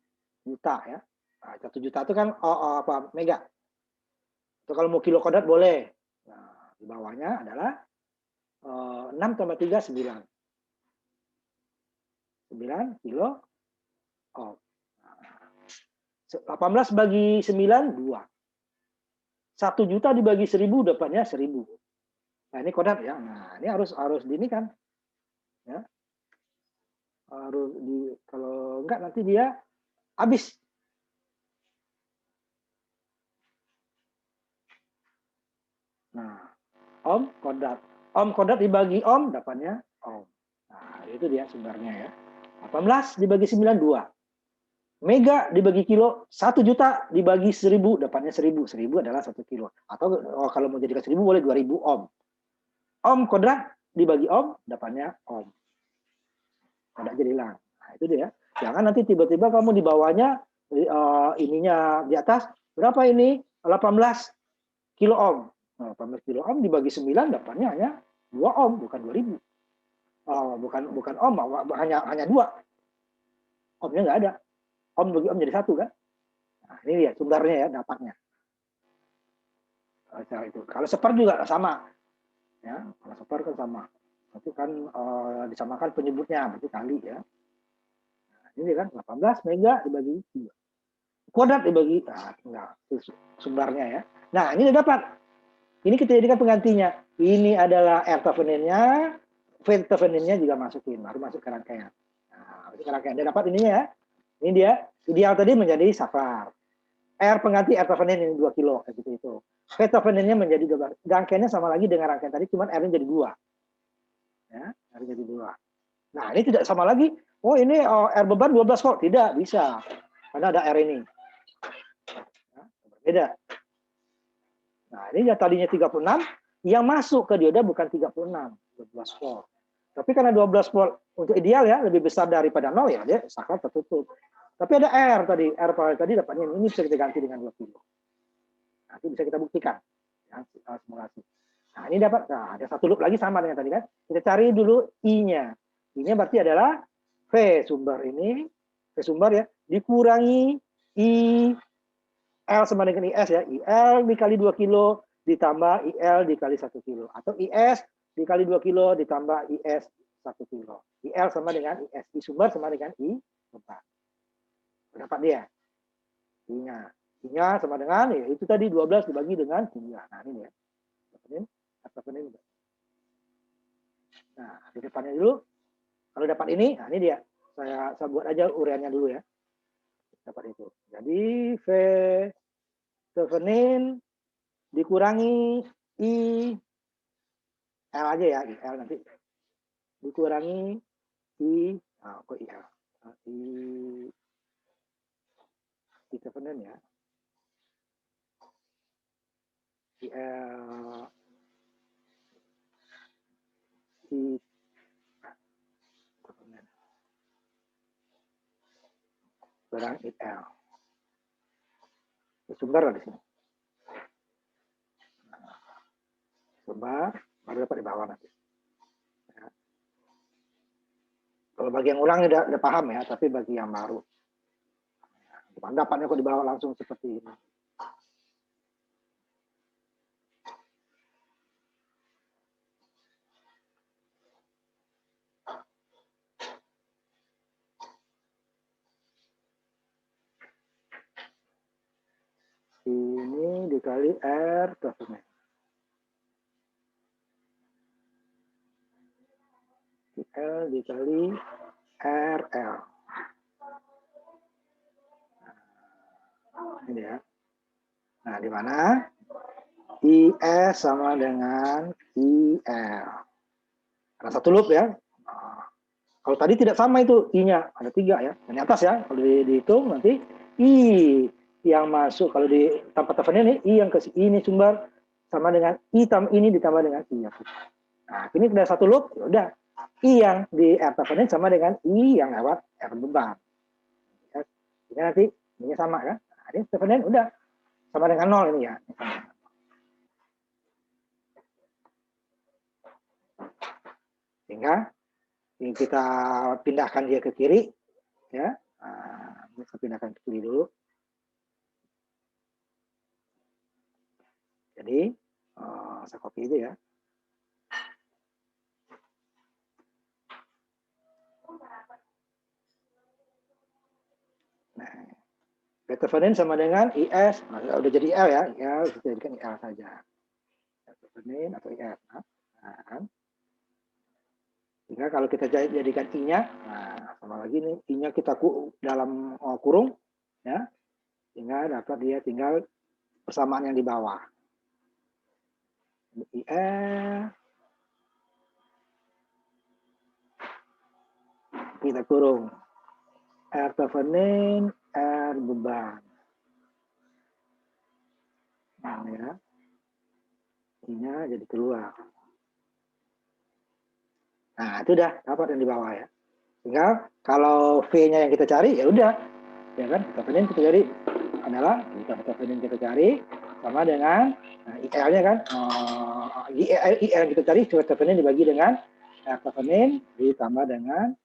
juta ya. Nah, 1 juta itu kan apa mega. Atau kalau mau kilo kuadrat boleh. Nah, di bawahnya adalah 6 tambah 3 9. 9 kilo ohm. 18 bagi 9 2. 1 juta dibagi 1000 dapatnya 1000. Nah, ini kuadrat ya. Nah, ini harus di ini kan. Ya. Harus kalau enggak nanti dia habis. Nah, ohm kuadrat. Ohm kuadrat dibagi ohm dapatnya ohm. Nah, itu dia sumbernya ya. 18 dibagi 9 2. Mega dibagi kilo 1 juta dibagi 1000 dapatnya 1000. 1000 adalah 1 kilo. Atau kalau mau jadikan 1000 boleh 2000 ohm. Ohm kuadrat dibagi ohm dapatnya ohm. Ada jadi hilang. Nah, itu dia. Jangan nanti tiba-tiba kamu di bawahnya ininya di atas berapa ini? 18 kilo ohm. Nah, 18 kilo ohm dibagi 9 dapatnya hanya 2 ohm bukan 2000. Bukan ohm, hanya 2. Ohmnya nggak ada. Ohm bagi ohm jadi 1 kan? Nah, ini dia sumbernya ya dapatnya. Itu. Kalau seper juga sama. Ya, kalau seper kan sama. Itu kan disamakan penyebutnya berarti kali ya. Nah, ini kan 18 mega dibagi 3. Kuadrat dibagi enggak sumbernya ya. Nah, ini udah dapat. Ini kita jadikan penggantinya. Ini adalah R Theveninnya, V Theveninnya juga masukin, baru masuk ke rangkaian. Nah, masuk ke rangkaian. Dia dapat ininya ya. Ini dia. Ideal tadi menjadi saklar. R pengganti R Thevenin ini 2 kilo kayak gitu itu. V Theveninnya menjadi 12. Rangkaiannya sama lagi dengan rangkaian tadi, cuman R-nya jadi 2. Ya, R jadi 2. Nah, ini tidak sama lagi. Oh, ini R beban 12 kok. Tidak bisa. Karena ada R ini. Ya, berbeda. Nah, ini yang tadinya 36, yang masuk ke dioda bukan 36, 12 volt. Tapi karena 12 volt untuk ideal ya, lebih besar daripada 0 ya, dia saklar tertutup. Tapi ada R tadi, R tadi dapatnya ini bisa kita ganti dengan 2 kilo. Nanti bisa kita buktikan. Ya, simulasi. Nah, ini dapat, nah, ada satu loop lagi sama dengan tadi kan. Kita cari dulu I-nya. I-nya berarti adalah V sumber ini, V sumber ya, dikurangi I L sama dengan IS ya. IL dikali 2 kilo ditambah IL dikali 1 kilo. Atau IS dikali 2 kilo ditambah IS 1 kilo. IL sama dengan IS. I sumber sama dengan I beban. Dapat dia. I-nya. I-nya sama dengan, ya itu tadi 12 dibagi dengan 3. Nah, ini ya. Nah, di depannya dulu. Kalau dapat ini, nah ini dia. saya buat aja ureannya dulu ya. Dapat itu. Jadi V Thevenin dikurangi I L aja ya, IL nanti dikurangi I, kok IL? I Thevenin ya. IL I Thevenin kurang IL. Sumber lah di sini. Sumber baru dapat di bawah nanti. Ya. Kalau bagi yang ulang udah paham ya, tapi bagi yang baru, dapatnya kok di bawah langsung seperti ini. Ini dikali R Thevenin. L dikali RL. Nah, ini ya. Nah, di mana IS sama dengan IL. Ada satu loop ya. Nah, kalau tadi tidak sama itu I-nya, ada 3 ya. Dan di atas ya, kalau dihitung nanti I yang masuk, kalau di tanpa Thevenin ini, I yang ke I ini sumber sama dengan I ini ditambah dengan I yang nah, ini sudah satu loop, ya udah. I yang di R Thevenin sama dengan I yang lewat R beban. Ya, ini nanti ini sama kan? Nah, ini Thevenin udah sama dengan 0 ini ya. Sehingga ini kita pindahkan dia ke kiri, ya. Nah, kita pindahkan ke kiri dulu. Jadi saya copy itu ya. Nah, Thevenin sama dengan IS, nah, udah jadi IL ya, IL kita jadikan IL saja. Thevenin atau IL. Nah, sehingga kalau kita jadikan I-nya, nah, sama lagi nih, I-nya kita dalam kurung, ya, sehingga dapat dia tinggal persamaan yang di bawah. IL, kita kurung. R Thevenin, R beban. Nah, ya. I-nya jadi keluar. Nah, itu udah dapat yang di bawah ya. Sehingga kalau V-nya yang kita cari, ya udah. Ya kan, Thevenin kita cari adalah Thevenin kita cari sama dengan nah, IL-nya kan. IL yang kita cari, Thevenin dibagi dengan Thevenin ditambah dengan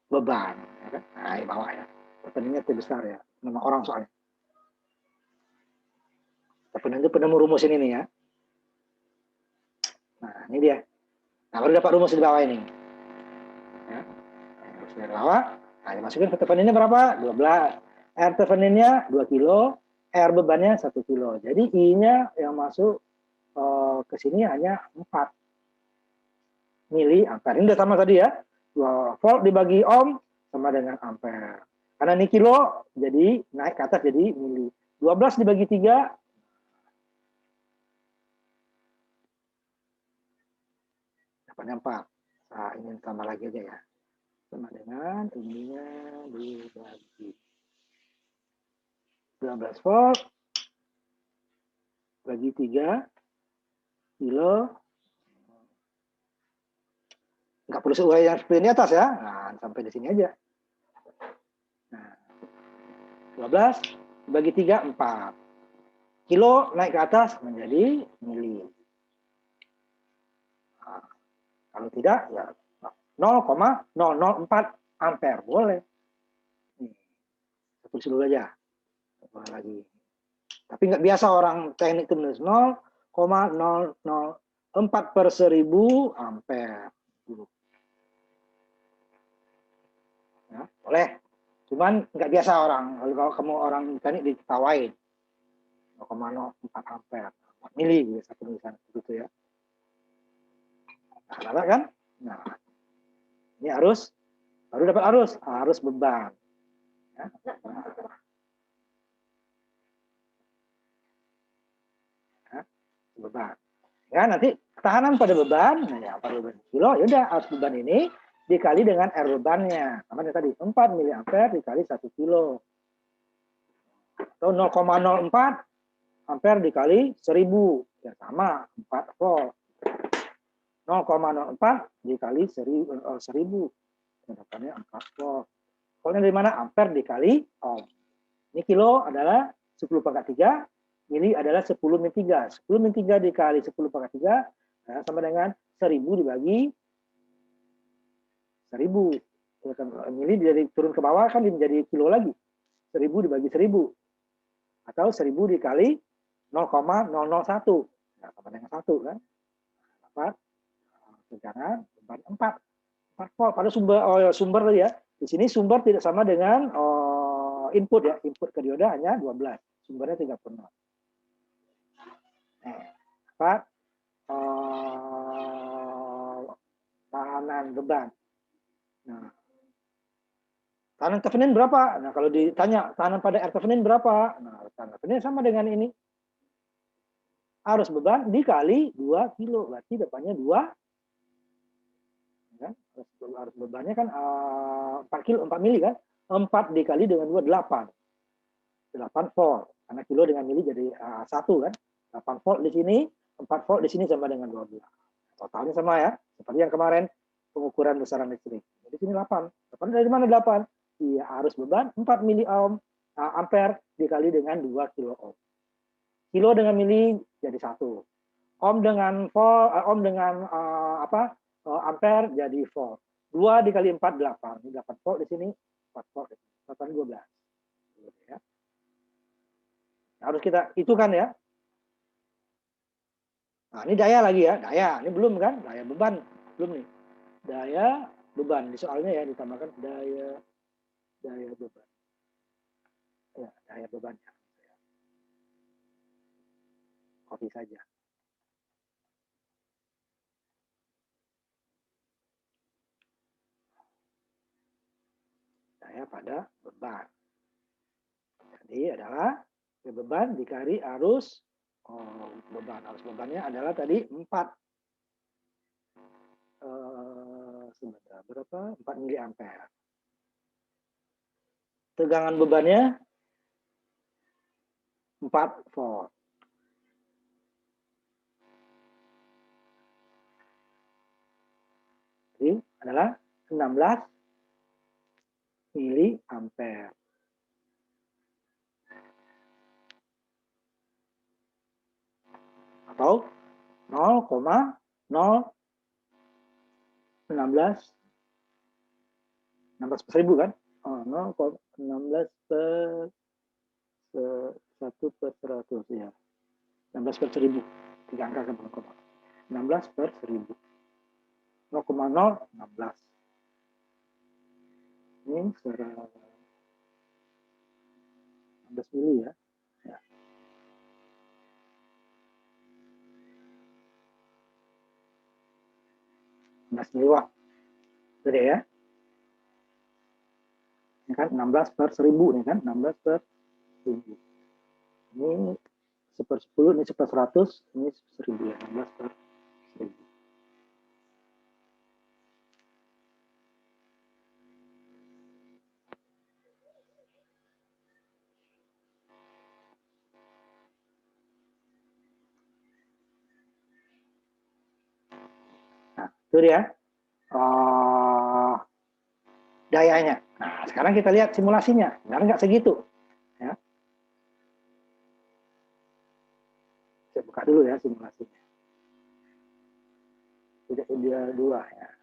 beban. Ya kan? Nah, di bawah ya. Theveninnya terbesar ya. Nama orang soalnya. Thevenin itu penemu rumus ini ya. Nah, ini dia. Nah, baru dapat rumus di bawah ini. Ya. Rumus di bawah. Nah, dimasukin ke Theveninnya berapa? 12. R Theveninnya 2 kilo. R bebannya 1 kilo. Jadi I-nya yang masuk ke sini hanya 4 mili ampere. Ini udah sama tadi ya. 2 volt dibagi ohm sama dengan ampere. Karena ini kilo, jadi naik ke atas jadi mili. 12 dibagi 3, dapatnya 4. Nah, ini tambah lagi aja ya. Sama dengan ininya dibagi 12 volt bagi 3 kilo. Nggak perlu sesuai yang seperti di atas ya. Nah, sampai di sini aja. Nah, 12 bagi 3, 4. Kilo naik ke atas menjadi mili. Nah, kalau tidak, ya 0,004 ampere. Boleh. Nih, tulis dulu aja. Lagi. Tapi nggak biasa orang teknik tulis 0,004 per 1000 ampere. Ya, boleh. Cuman nggak biasa orang. Kalau kamu orang teknik ditawain 0,04 ampere. 4 mili biasa tulisan begitu ya. Nah, kan? Nah, Ini arus, baru dapat arus beban. Ya. Ya, beban. Ya, nanti tekanan pada beban, ya pada beban kilo, ya udah arus beban ini dikali dengan R bebannya. Sama tadi 4 mA dikali 1 kilo. Atau 0,04 ampere dikali 1000, ya sama 4 volt. 0,04 dikali 1000, mendapatkannya 4 volt. Voltnya dari mana? Ampere dikali ohm. Ini kilo adalah 10 pangkat 3, mili adalah 10 min 3. 10 min 3 dikali 10 pangkat 3 ya, sama dengan 1000 dibagi 1000. Mili dari turun ke bawah kan menjadi kilo lagi. 1000 dibagi 1000. Atau 1000 dikali 0,001. Nah, sama dengan 1 kan. Dapat tegangan beban 4 volt pada sumber tadi ya. Di sini sumber tidak sama dengan input ya. Input ke dioda hanya 12. Sumbernya 30. Dapat tahanan beban. Nah, tahanan Thevenin berapa? Nah, kalau ditanya tahanan pada R Thevenin berapa? Nah, tahanan Thevenin sama dengan ini. Arus beban dikali 2 kilo. Berarti depannya 2. Ya, arus bebannya kan 4 kilo, 4 mili kan? 4 dikali dengan 2, 8. 8 volt. Karena kilo dengan mili jadi 1 kan? 8 volt di sini, 4 volt di sini sama dengan 12. Totalnya sama ya. Seperti yang kemarin pengukuran besaran listrik. Di sini 8. 8 dari mana 8? Iya, arus beban 4 mili ohm ampere dikali dengan 2 kilo ohm. Kilo dengan mili jadi 1. Ohm dengan volt, ohm dengan ampere jadi volt. 2 dikali 4 8. Ini 8 volt di sini, 4 volt. Total 12. Ya. Harus kita hitungkan ya. Nah, ini daya lagi ya, daya. Ini belum kan? Daya beban belum nih. Daya beban di soalnya ya ditambahkan daya beban. Ya, daya bebannya. Copy saja. Daya pada beban. Jadi adalah beban dikali arus beban. Arus bebannya adalah tadi 4. Sebentar, berapa? 4 mili ampere. Tegangan bebannya 4 volt. Jadi adalah 16 mili ampere. Atau 0,016 per 1000 kan? 0,16 per 1 per 100 ya. 16 per 1000. 3 angka kan 16 per 1000. 0,016. Ini 16 mili ya. 16 miliwatt. Gede ya. Ini kan 16 per 1000 nih kan, 16 per 1000. Ini 1/10, ini 1/100, ini 1000 ya, 16 per 1000. Nah, itu dia dayanya. Nah, sekarang kita lihat simulasinya. Benar nggak segitu? Ya. Saya buka dulu ya simulasinya. Tidak dia 2 ya.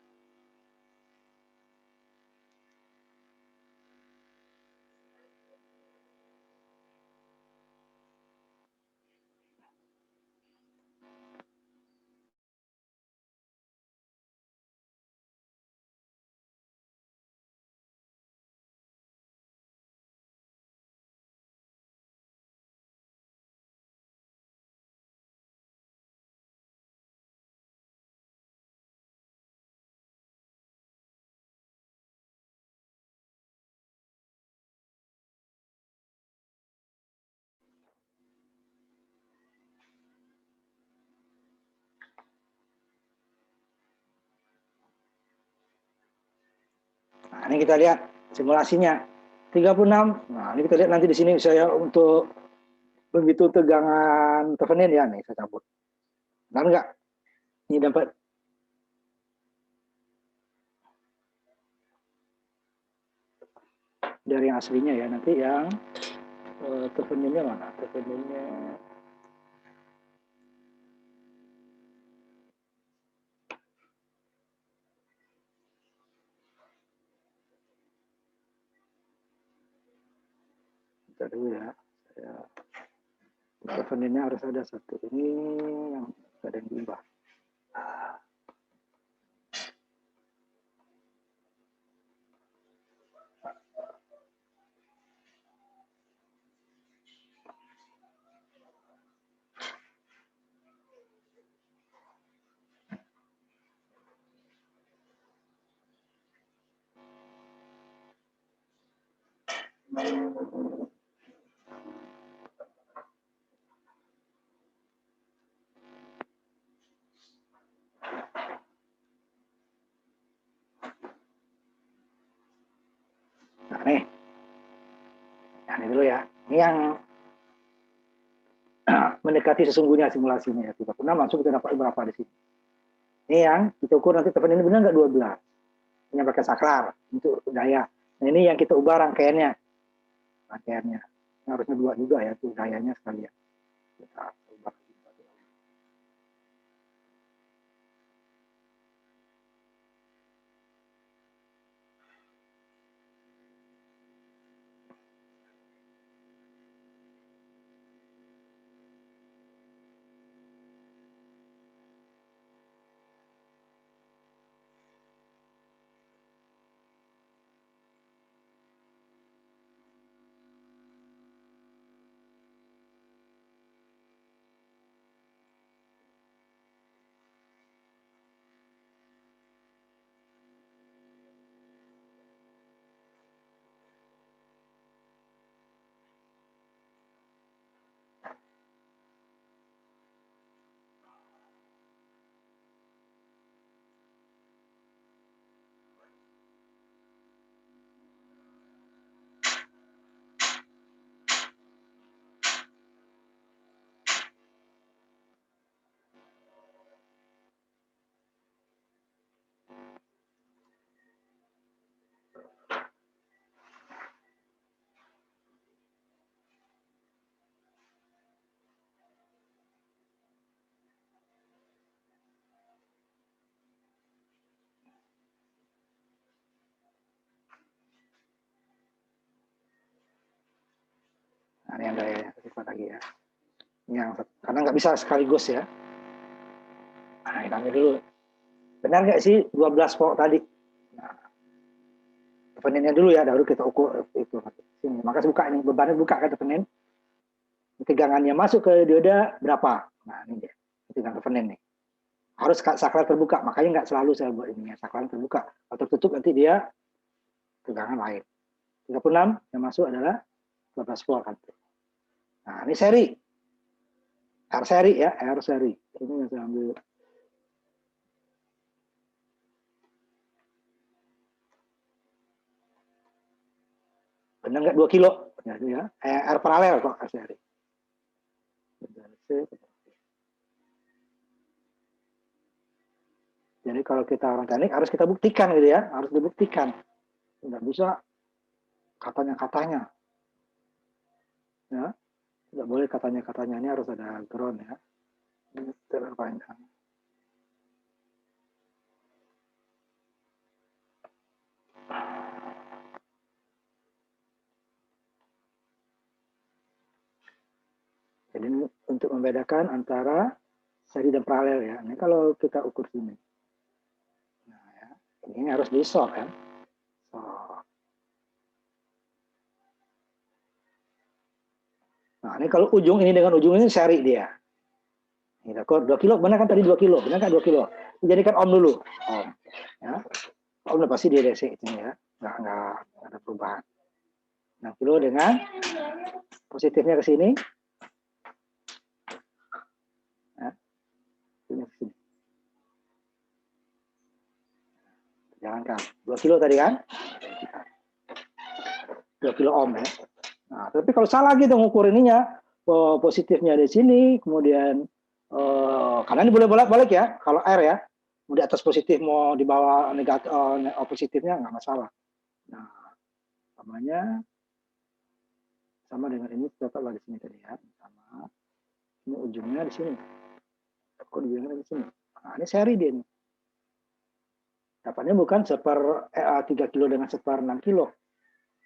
Nah, ini kita lihat simulasinya 36. Nah, ini kita lihat nanti di sini saya untuk begitu tegangan tevenin ya, nih saya cabut. Benar nggak? Ini dapat dari yang aslinya ya, nanti yang teveninnya mana? Teveninnya kita dulu ya. Teveninnya harus ada satu. Ini yang ada yang diubah. Nah, nih. Nah, ini dulu ya. Ini yang mendekati sesungguhnya simulasinya ya. 36 langsung kita dapat berapa di sini. Ini yang kita ukur nanti tevenin ini benar nggak 12. Ini pakai saklar untuk daya. Nah, ini yang kita ubah rangkaiannya. Rangkaiannya. Ini harusnya 2 juga ya, tuh dayanya sekalian. Kita ubah. Nah, ini yang dayanya kita lagi ya. Ini yang karena nggak bisa sekaligus ya. Nah, ini dulu. Benar nggak sih 12 volt tadi? Nah, teveninnya dulu ya, baru kita ukur itu. Sini. Maka buka ini, bebannya buka kan tevenin. Tegangannya masuk ke dioda berapa? Nah, ini dia. Tegangan tevenin nih. Harus saklar terbuka, makanya nggak selalu saya buat ini ya, saklar terbuka. Kalau tertutup nanti dia tegangan lain. 36 yang masuk adalah 12 volt kan. Nah, ini seri. R seri ya, R seri. Ini yang saya ambil. Benar nggak 2 kilo? Ya, R paralel kok R seri. Jadi kalau kita orang teknik harus kita buktikan gitu ya, harus dibuktikan. Tidak bisa katanya-katanya. Ya, tidak boleh katanya-katanya, ini harus ada ground ya. Terpanjang. Jadi untuk membedakan antara seri dan paralel ya. Ini kalau kita ukur sini. Nah, ya. Ini harus di solve kan. Nah, ini kalau ujung ini dengan ujung ini seri dia. Ini 2 kilo, benar kan tadi 2 kilo? Benar kan 2 kilo? Jadikan ohm dulu. Ohm. Ya. Ohm udah pasti dia DC ini ya. Nggak ada perubahan. 6 kilo dengan positifnya ke sini. Ya. Jalankan. 2 kilo tadi kan? 2 kilo ohm ya. Nah, tapi kalau salah gitu ngukur ininya, positifnya di sini, kemudian karena ini boleh bolak-balik ya, kalau R ya, mau di atas positif, mau di bawah negatif, positifnya nggak masalah. Nah, namanya sama dengan ini, tetaplah di sini tadi ya, sama ini ujungnya di sini. Kok ujungnya di sini? Nah, ini seri dia ini. Dapatnya bukan 3 kilo dengan 6 kilo.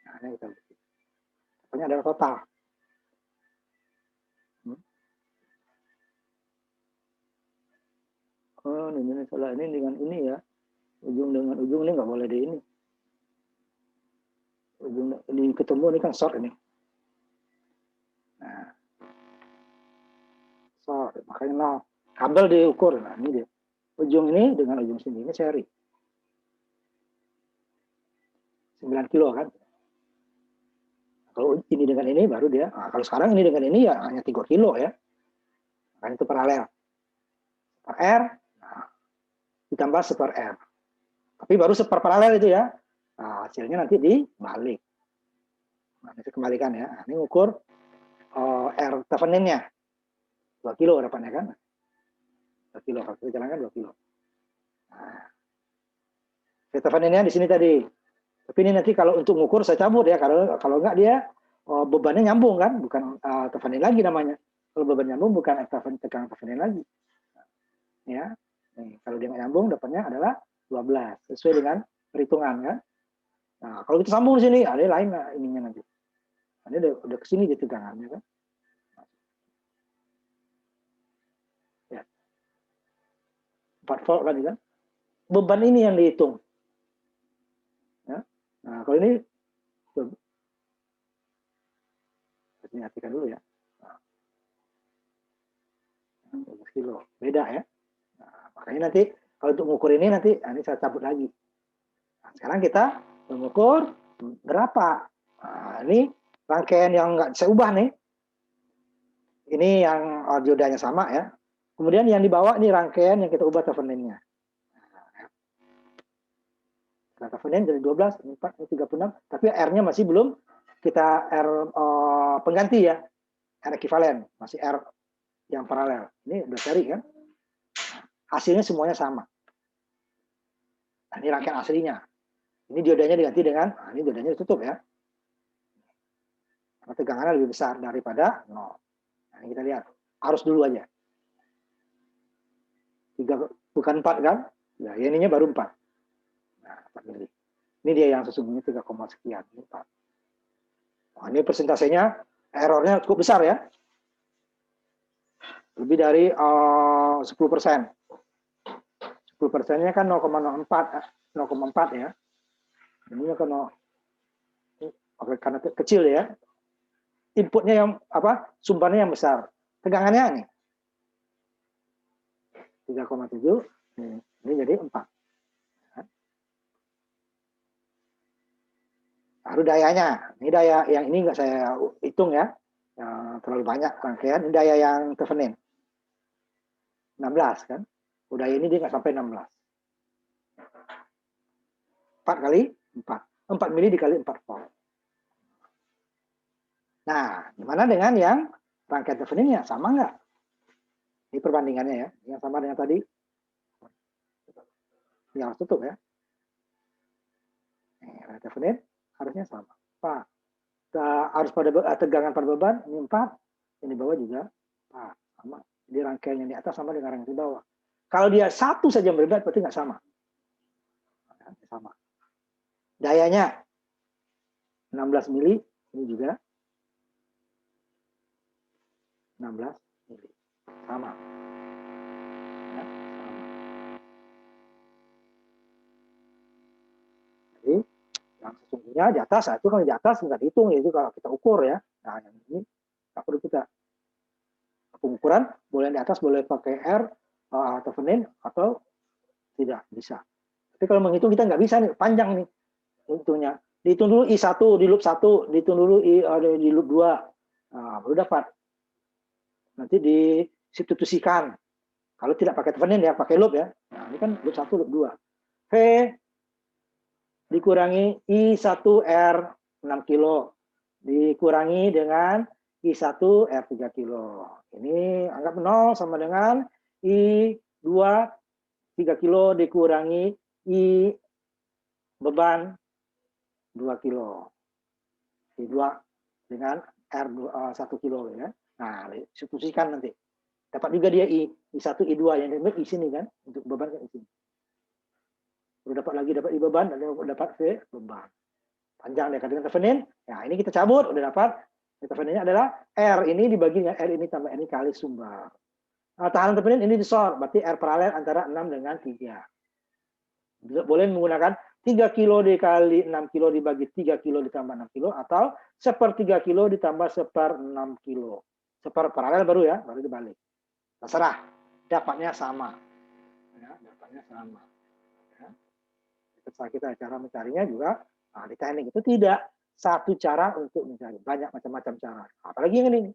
Nah, ini kita dapatnya adalah total. Oh, ini salah, ini dengan ini ya. Ujung dengan ujung ini nggak boleh di ini. Ujung ini ketemu ini kan short ini. Nah, short, makanya nol. Kabel diukur, nah ini dia. Ujung ini dengan ujung sini, ini seri. 9 kilo kan. Kalau ini dengan ini baru dia, nah, kalau sekarang ini dengan ini ya hanya 3 kilo ya. Makanya itu paralel. Per R, nah, ditambah seper R. Tapi baru seper paralel itu ya. Nah, hasilnya nanti dibalik. Nah, ini kembalikan ya. Nah, ini ukur R Thevenin-nya. 2 kilo dapatnya kan. 2 kilo, kalau kita jalankan 2 kilo. Nah, Thevenin-nya di sini tadi. Tapi ini nanti kalau untuk mengukur saya cabut ya. Kalau enggak dia bebannya nyambung kan. Bukan Thevenin lagi namanya. Kalau beban nyambung bukan tegangan Thevenin lagi. Ya. Nih, kalau dia nggak nyambung dapatnya adalah 12. Sesuai dengan perhitungan kan. Nah, kalau kita sambung di sini, ada lain ininya nanti. Ini udah ke sini di tegangannya kan. Ya. 4 volt kan. Beban ini yang dihitung. Ya. Nah, kalau ini perhatikan dulu ya. Nah, 12 kilo. Beda ya. Nah, makanya nanti kalau untuk mengukur ini nanti ini saya cabut lagi. Nah, sekarang kita mengukur berapa. Nah, ini rangkaian yang nggak saya ubah nih. Ini yang diodanya sama ya. Kemudian yang dibawa ini rangkaian yang kita ubah Thevenin-nya. Nah, Thevenin dari 12, 4, 36, tapi R-nya masih belum kita R pengganti ya. R ekivalen, masih R yang paralel. Ini udah seri kan. Hasilnya semuanya sama. Nah, ini rangkaian aslinya. Ini diodanya diganti dengan, nah ini diodanya ditutup ya. Karena tegangannya lebih besar daripada 0. Nah, ini kita lihat. Arus dulu aja. 3, bukan 4 kan? Ya, ininya baru 4. Nah, 4 mili. Ini dia yang sesungguhnya 3, sekian. Ini 4. Nah, ini persentasenya, errornya cukup besar ya. Lebih dari 10%. 10%-nya kan 0,04 ya. Ini karena kecil ya. Inputnya yang sumbernya yang besar. Tegangannya nih 3,7, ini jadi 4. Baru dayanya. Ini daya yang ini nggak saya hitung ya. Terlalu banyak rangkaian. Ini daya yang Thevenin. 16 kan. Udah ini dia nggak sampai 16. 4 kali 4. 4 mili dikali 4 volt. Nah, gimana dengan yang rangkaian Thevenin-nya? Sama nggak? Ini perbandingannya ya. Yang sama dengan tadi. Ini harus tutup ya. Rangkaian Thevenin harusnya sama. Pak, harus pada tegangan pada beban, ini 4. Yang di bawah juga 4. Sama. Jadi rangkaian yang di atas sama dengan rangkaian di bawah. Kalau dia satu saja berbeda, berarti nggak sama. Sama. Dayanya 16 mili, ini juga 16 mili. Sama. Ya, sama. Jadi yang sesungguhnya di atas, itu kalau di atas nggak dihitung ya, itu kalau kita ukur ya. Nah, yang ini nggak perlu kita. Pengukuran boleh di atas, boleh pakai R, Thevenin, atau tidak bisa. Tapi kalau menghitung kita nggak bisa nih, panjang nih hitungnya. Dihitung dulu I1 di loop 1, dihitung dulu di loop 2. Nah, baru dapat. Nanti disubstitusikan. Kalau tidak pakai Thevenin ya, pakai loop ya. Nah, ini kan loop 1, loop 2. V dikurangi I1R 6 kilo dikurangi dengan I1 R 3 kilo. Ini anggap 0 sama dengan I2 3 kilo dikurangi I beban 2 kilo. I2 dengan R 1 kilo ya. Nah, substitusikan nanti. Dapat juga dia I1, I2 yang di sini kan, untuk beban kan di sini. Udah dapat lagi, dapat I beban, dan dapat V beban. Panjang dia dengan Thevenin. Nah, ini kita cabut, udah dapat. Theveninnya adalah R ini dibagi dengan R ini tambah ini kali sumber. Nah, tahanan Thevenin ini disor, berarti R paralel antara 6 dengan 3. Boleh menggunakan 3 kilo dikali 6 kilo dibagi 3 kilo ditambah 6 kilo, atau 1/3 kilo ditambah 1/6 kilo. Seper paralel baru ya, baru dibalik. Terserah, dapatnya sama. Ya, dapatnya sama. Ya. Terserah kita cara mencarinya juga. Nah, di teknik itu tidak satu cara untuk mencari, banyak macam-macam cara. Apalagi yang ini.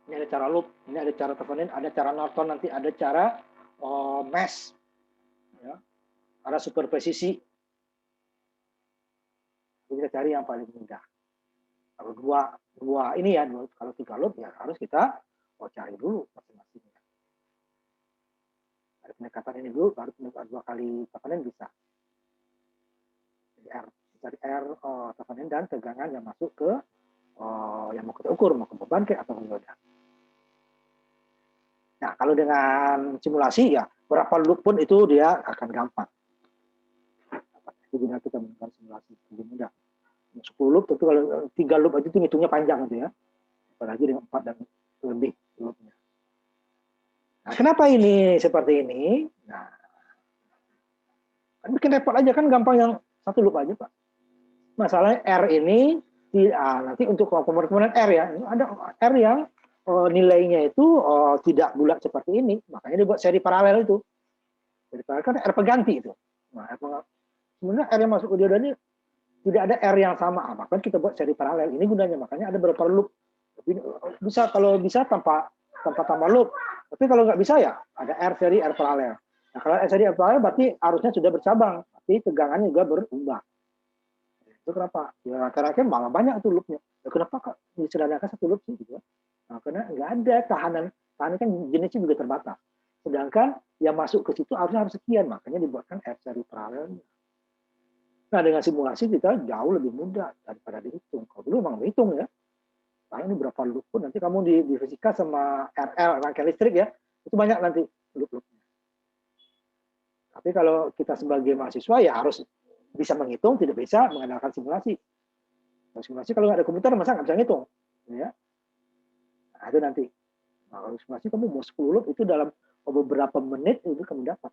Ini ada cara loop, ini ada cara Thevenin, ada cara Norton, nanti ada cara mesh. Ya. Ada superposisi. Kita cari yang paling mudah. Kalau dua ini ya, kalau 3 loop ya harus kita cari dulu masing-masing. Dari pendekatan ini dulu, baru pendekatan 2 kali Thevenin bisa. Jadi cari R Thevenin dan tegangan yang masuk ke yang mau kita ukur, mau ke beban atau dioda. Nah, kalau dengan simulasi ya berapa loop pun itu dia akan gampang. Itu guna kita menggunakan simulasi lebih mudah. 10 loop, tentu kalau 3 loop aja itu ngitungnya panjang gitu ya. Apalagi dengan 4 dan lebih loopnya. Nah, kenapa ini seperti ini? Nah, kan bikin repot aja kan, gampang yang 1 loop aja Pak. Masalahnya R ini nanti untuk komponen R ya, ada R yang nilainya itu tidak bulat seperti ini, makanya dibuat seri paralel itu. Seri paralel kan R pengganti itu. Nah, sebenarnya R yang masuk ke dioda ini tidak ada R yang sama, maka kita buat seri paralel. Ini gunanya, makanya ada beberapa loop. Bisa kalau bisa tanpa tambah loop. Tapi kalau nggak bisa ya ada R seri R paralel. Nah, kalau R seri R paralel berarti arusnya sudah bercabang, tapi tegangannya juga berubah. Itu kenapa? Ya akhir-akhir malah banyak tuh loopnya. Ya, kenapa kok disederhanakan 1 loop sih gitu? Nah, karena nggak ada tahanan kan jenisnya juga terbatas. Sedangkan yang masuk ke situ harus sekian, makanya dibuatkan R seri paralel. Nah, dengan simulasi kita jauh lebih mudah daripada dihitung. Kalau dulu memang dihitung ya. Nah, ini berapa loop pun nanti kamu di fisika sama RL rangkaian listrik ya, itu banyak nanti loop-loopnya. Tapi kalau kita sebagai mahasiswa ya harus bisa menghitung, tidak bisa mengandalkan simulasi. Kalau simulasi kalau nggak ada komputer masa nggak bisa ngitung, ya. Nah, itu nanti. Nah, kalau simulasi kamu mau 10 loop itu dalam beberapa menit itu kamu dapat.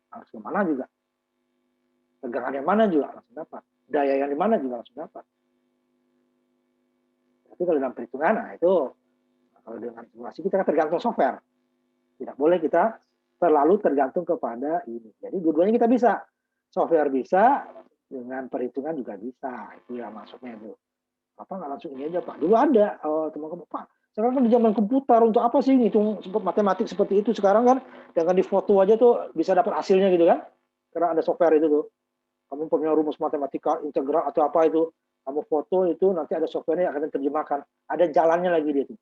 Harus kemana juga. Tegangan yang mana juga langsung dapat. Daya yang di mana juga langsung dapat. Tapi kalau dalam perhitungan, nah itu kalau dengan simulasi kita tergantung software. Tidak boleh kita terlalu tergantung kepada ini. Jadi dua-duanya kita bisa. Software bisa, dengan perhitungan juga bisa. Itu ya maksudnya itu. Apa nggak langsung ini aja Pak? Dulu ada teman-teman Pak. Sekarang kan di zaman komputer untuk apa sih ngitung matematik seperti itu? Sekarang kan dengan di foto aja tuh bisa dapat hasilnya gitu kan? Karena ada software itu tuh. Kamu punya rumus matematika integral atau apa itu, kamu foto itu nanti ada softwarenya yang akan diterjemahkan. Ada jalannya lagi dia itu.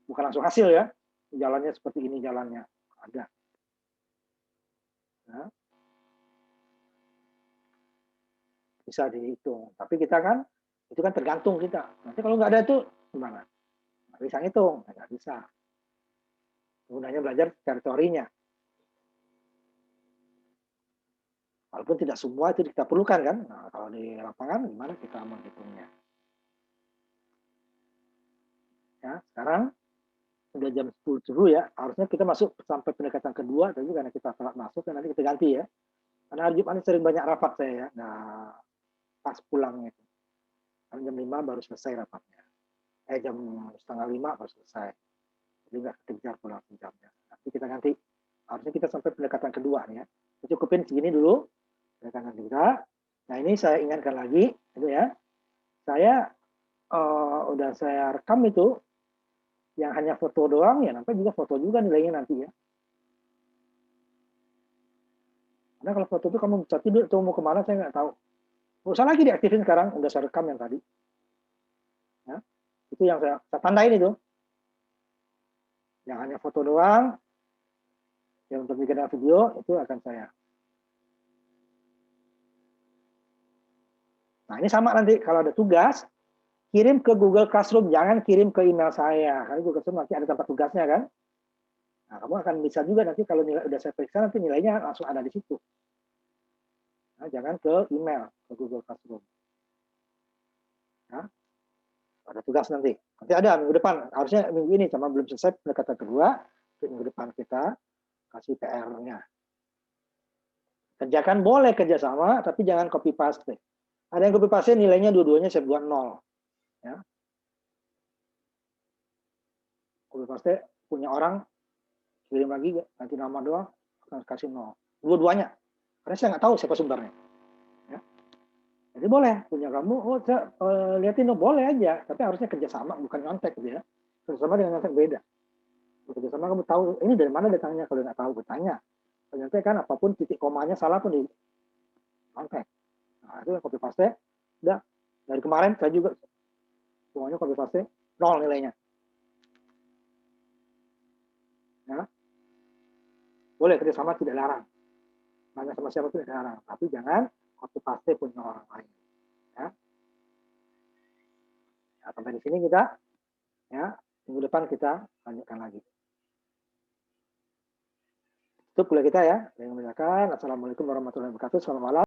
Bukan langsung hasil ya. Jalannya seperti ini jalannya. Ada. Nah, bisa dihitung. Tapi kita kan, itu kan tergantung kita. Nanti kalau nggak ada itu, gimana? Nggak bisa ngitung. Nggak bisa. Gunanya belajar teorinya. Walaupun tidak semua itu kita perlukan kan. Nah, kalau di lapangan gimana kita menghitungnya. Ya, sekarang sudah jam 10 dulu ya. Harusnya kita masuk sampai pendekatan kedua, tapi karena kita telat masuk, nanti kita ganti ya. Karena hari Jumat ini sering banyak rapat saya ya. Nah, pas pulangnya itu. Karena jam 5 baru selesai rapatnya. Jam setengah 5 baru selesai. Jadi nggak kejar pulang jamnya. Nanti kita ganti. Harusnya kita sampai pendekatan kedua nih ya. Cukupin segini dulu. Pendekatan kita. Nah, ini saya ingatkan lagi. Itu ya. Saya udah saya rekam itu. Yang hanya foto doang, ya nanti juga foto juga nilainya nanti ya. Karena kalau foto itu kamu bisa tidur, itu mau kemana saya nggak tahu. Nggak usah lagi diaktifin sekarang, udah saya rekam yang tadi. Ya, itu yang saya tandain itu. Yang hanya foto doang, yang untuk bikin video itu akan saya. Nah ini sama nanti kalau ada tugas, kirim ke Google Classroom, jangan kirim ke email saya. Karena Google Classroom nanti ada tempat tugasnya kan. Nah, kamu akan bisa juga nanti kalau nilai udah saya periksa, nanti nilainya langsung ada di situ. Nah, jangan ke email, ke Google Classroom. Nah, ada tugas nanti. Nanti ada minggu depan, harusnya minggu ini, sama belum selesai pendekatan kedua, minggu depan kita kasih PR-nya. Kerjakan boleh kerjasama, tapi jangan copy paste. Ada yang copy paste nilainya dua-duanya saya buat 0. Ya. Copy paste punya orang, kirim lagi, nanti nama doang, akan kasih 0. Dua-duanya. Karena saya nggak tahu siapa sumbernya. Ya. Jadi boleh, punya kamu, liatin, boleh aja. Tapi harusnya kerjasama, bukan nyontek gitu ya. Kerjasama dengan nyontek beda. Kerjasama kamu tahu, ini dari mana datangnya, kalau nggak tahu bertanya. Ternyata kan apapun titik komanya salah pun di nyontek. Nah, itu copy paste, udah. Dari kemarin saya juga semuanya copy paste, 0 nilainya. Ya. Boleh kerjasama, tidak larang. Tanya sama siapa tidak larang. Tapi jangan copy paste punya orang lain. Ya. Ya, sampai di sini kita, ya, minggu depan kita lanjutkan lagi. Itu kuliah kita ya. Assalamualaikum warahmatullahi wabarakatuh. Selamat malam.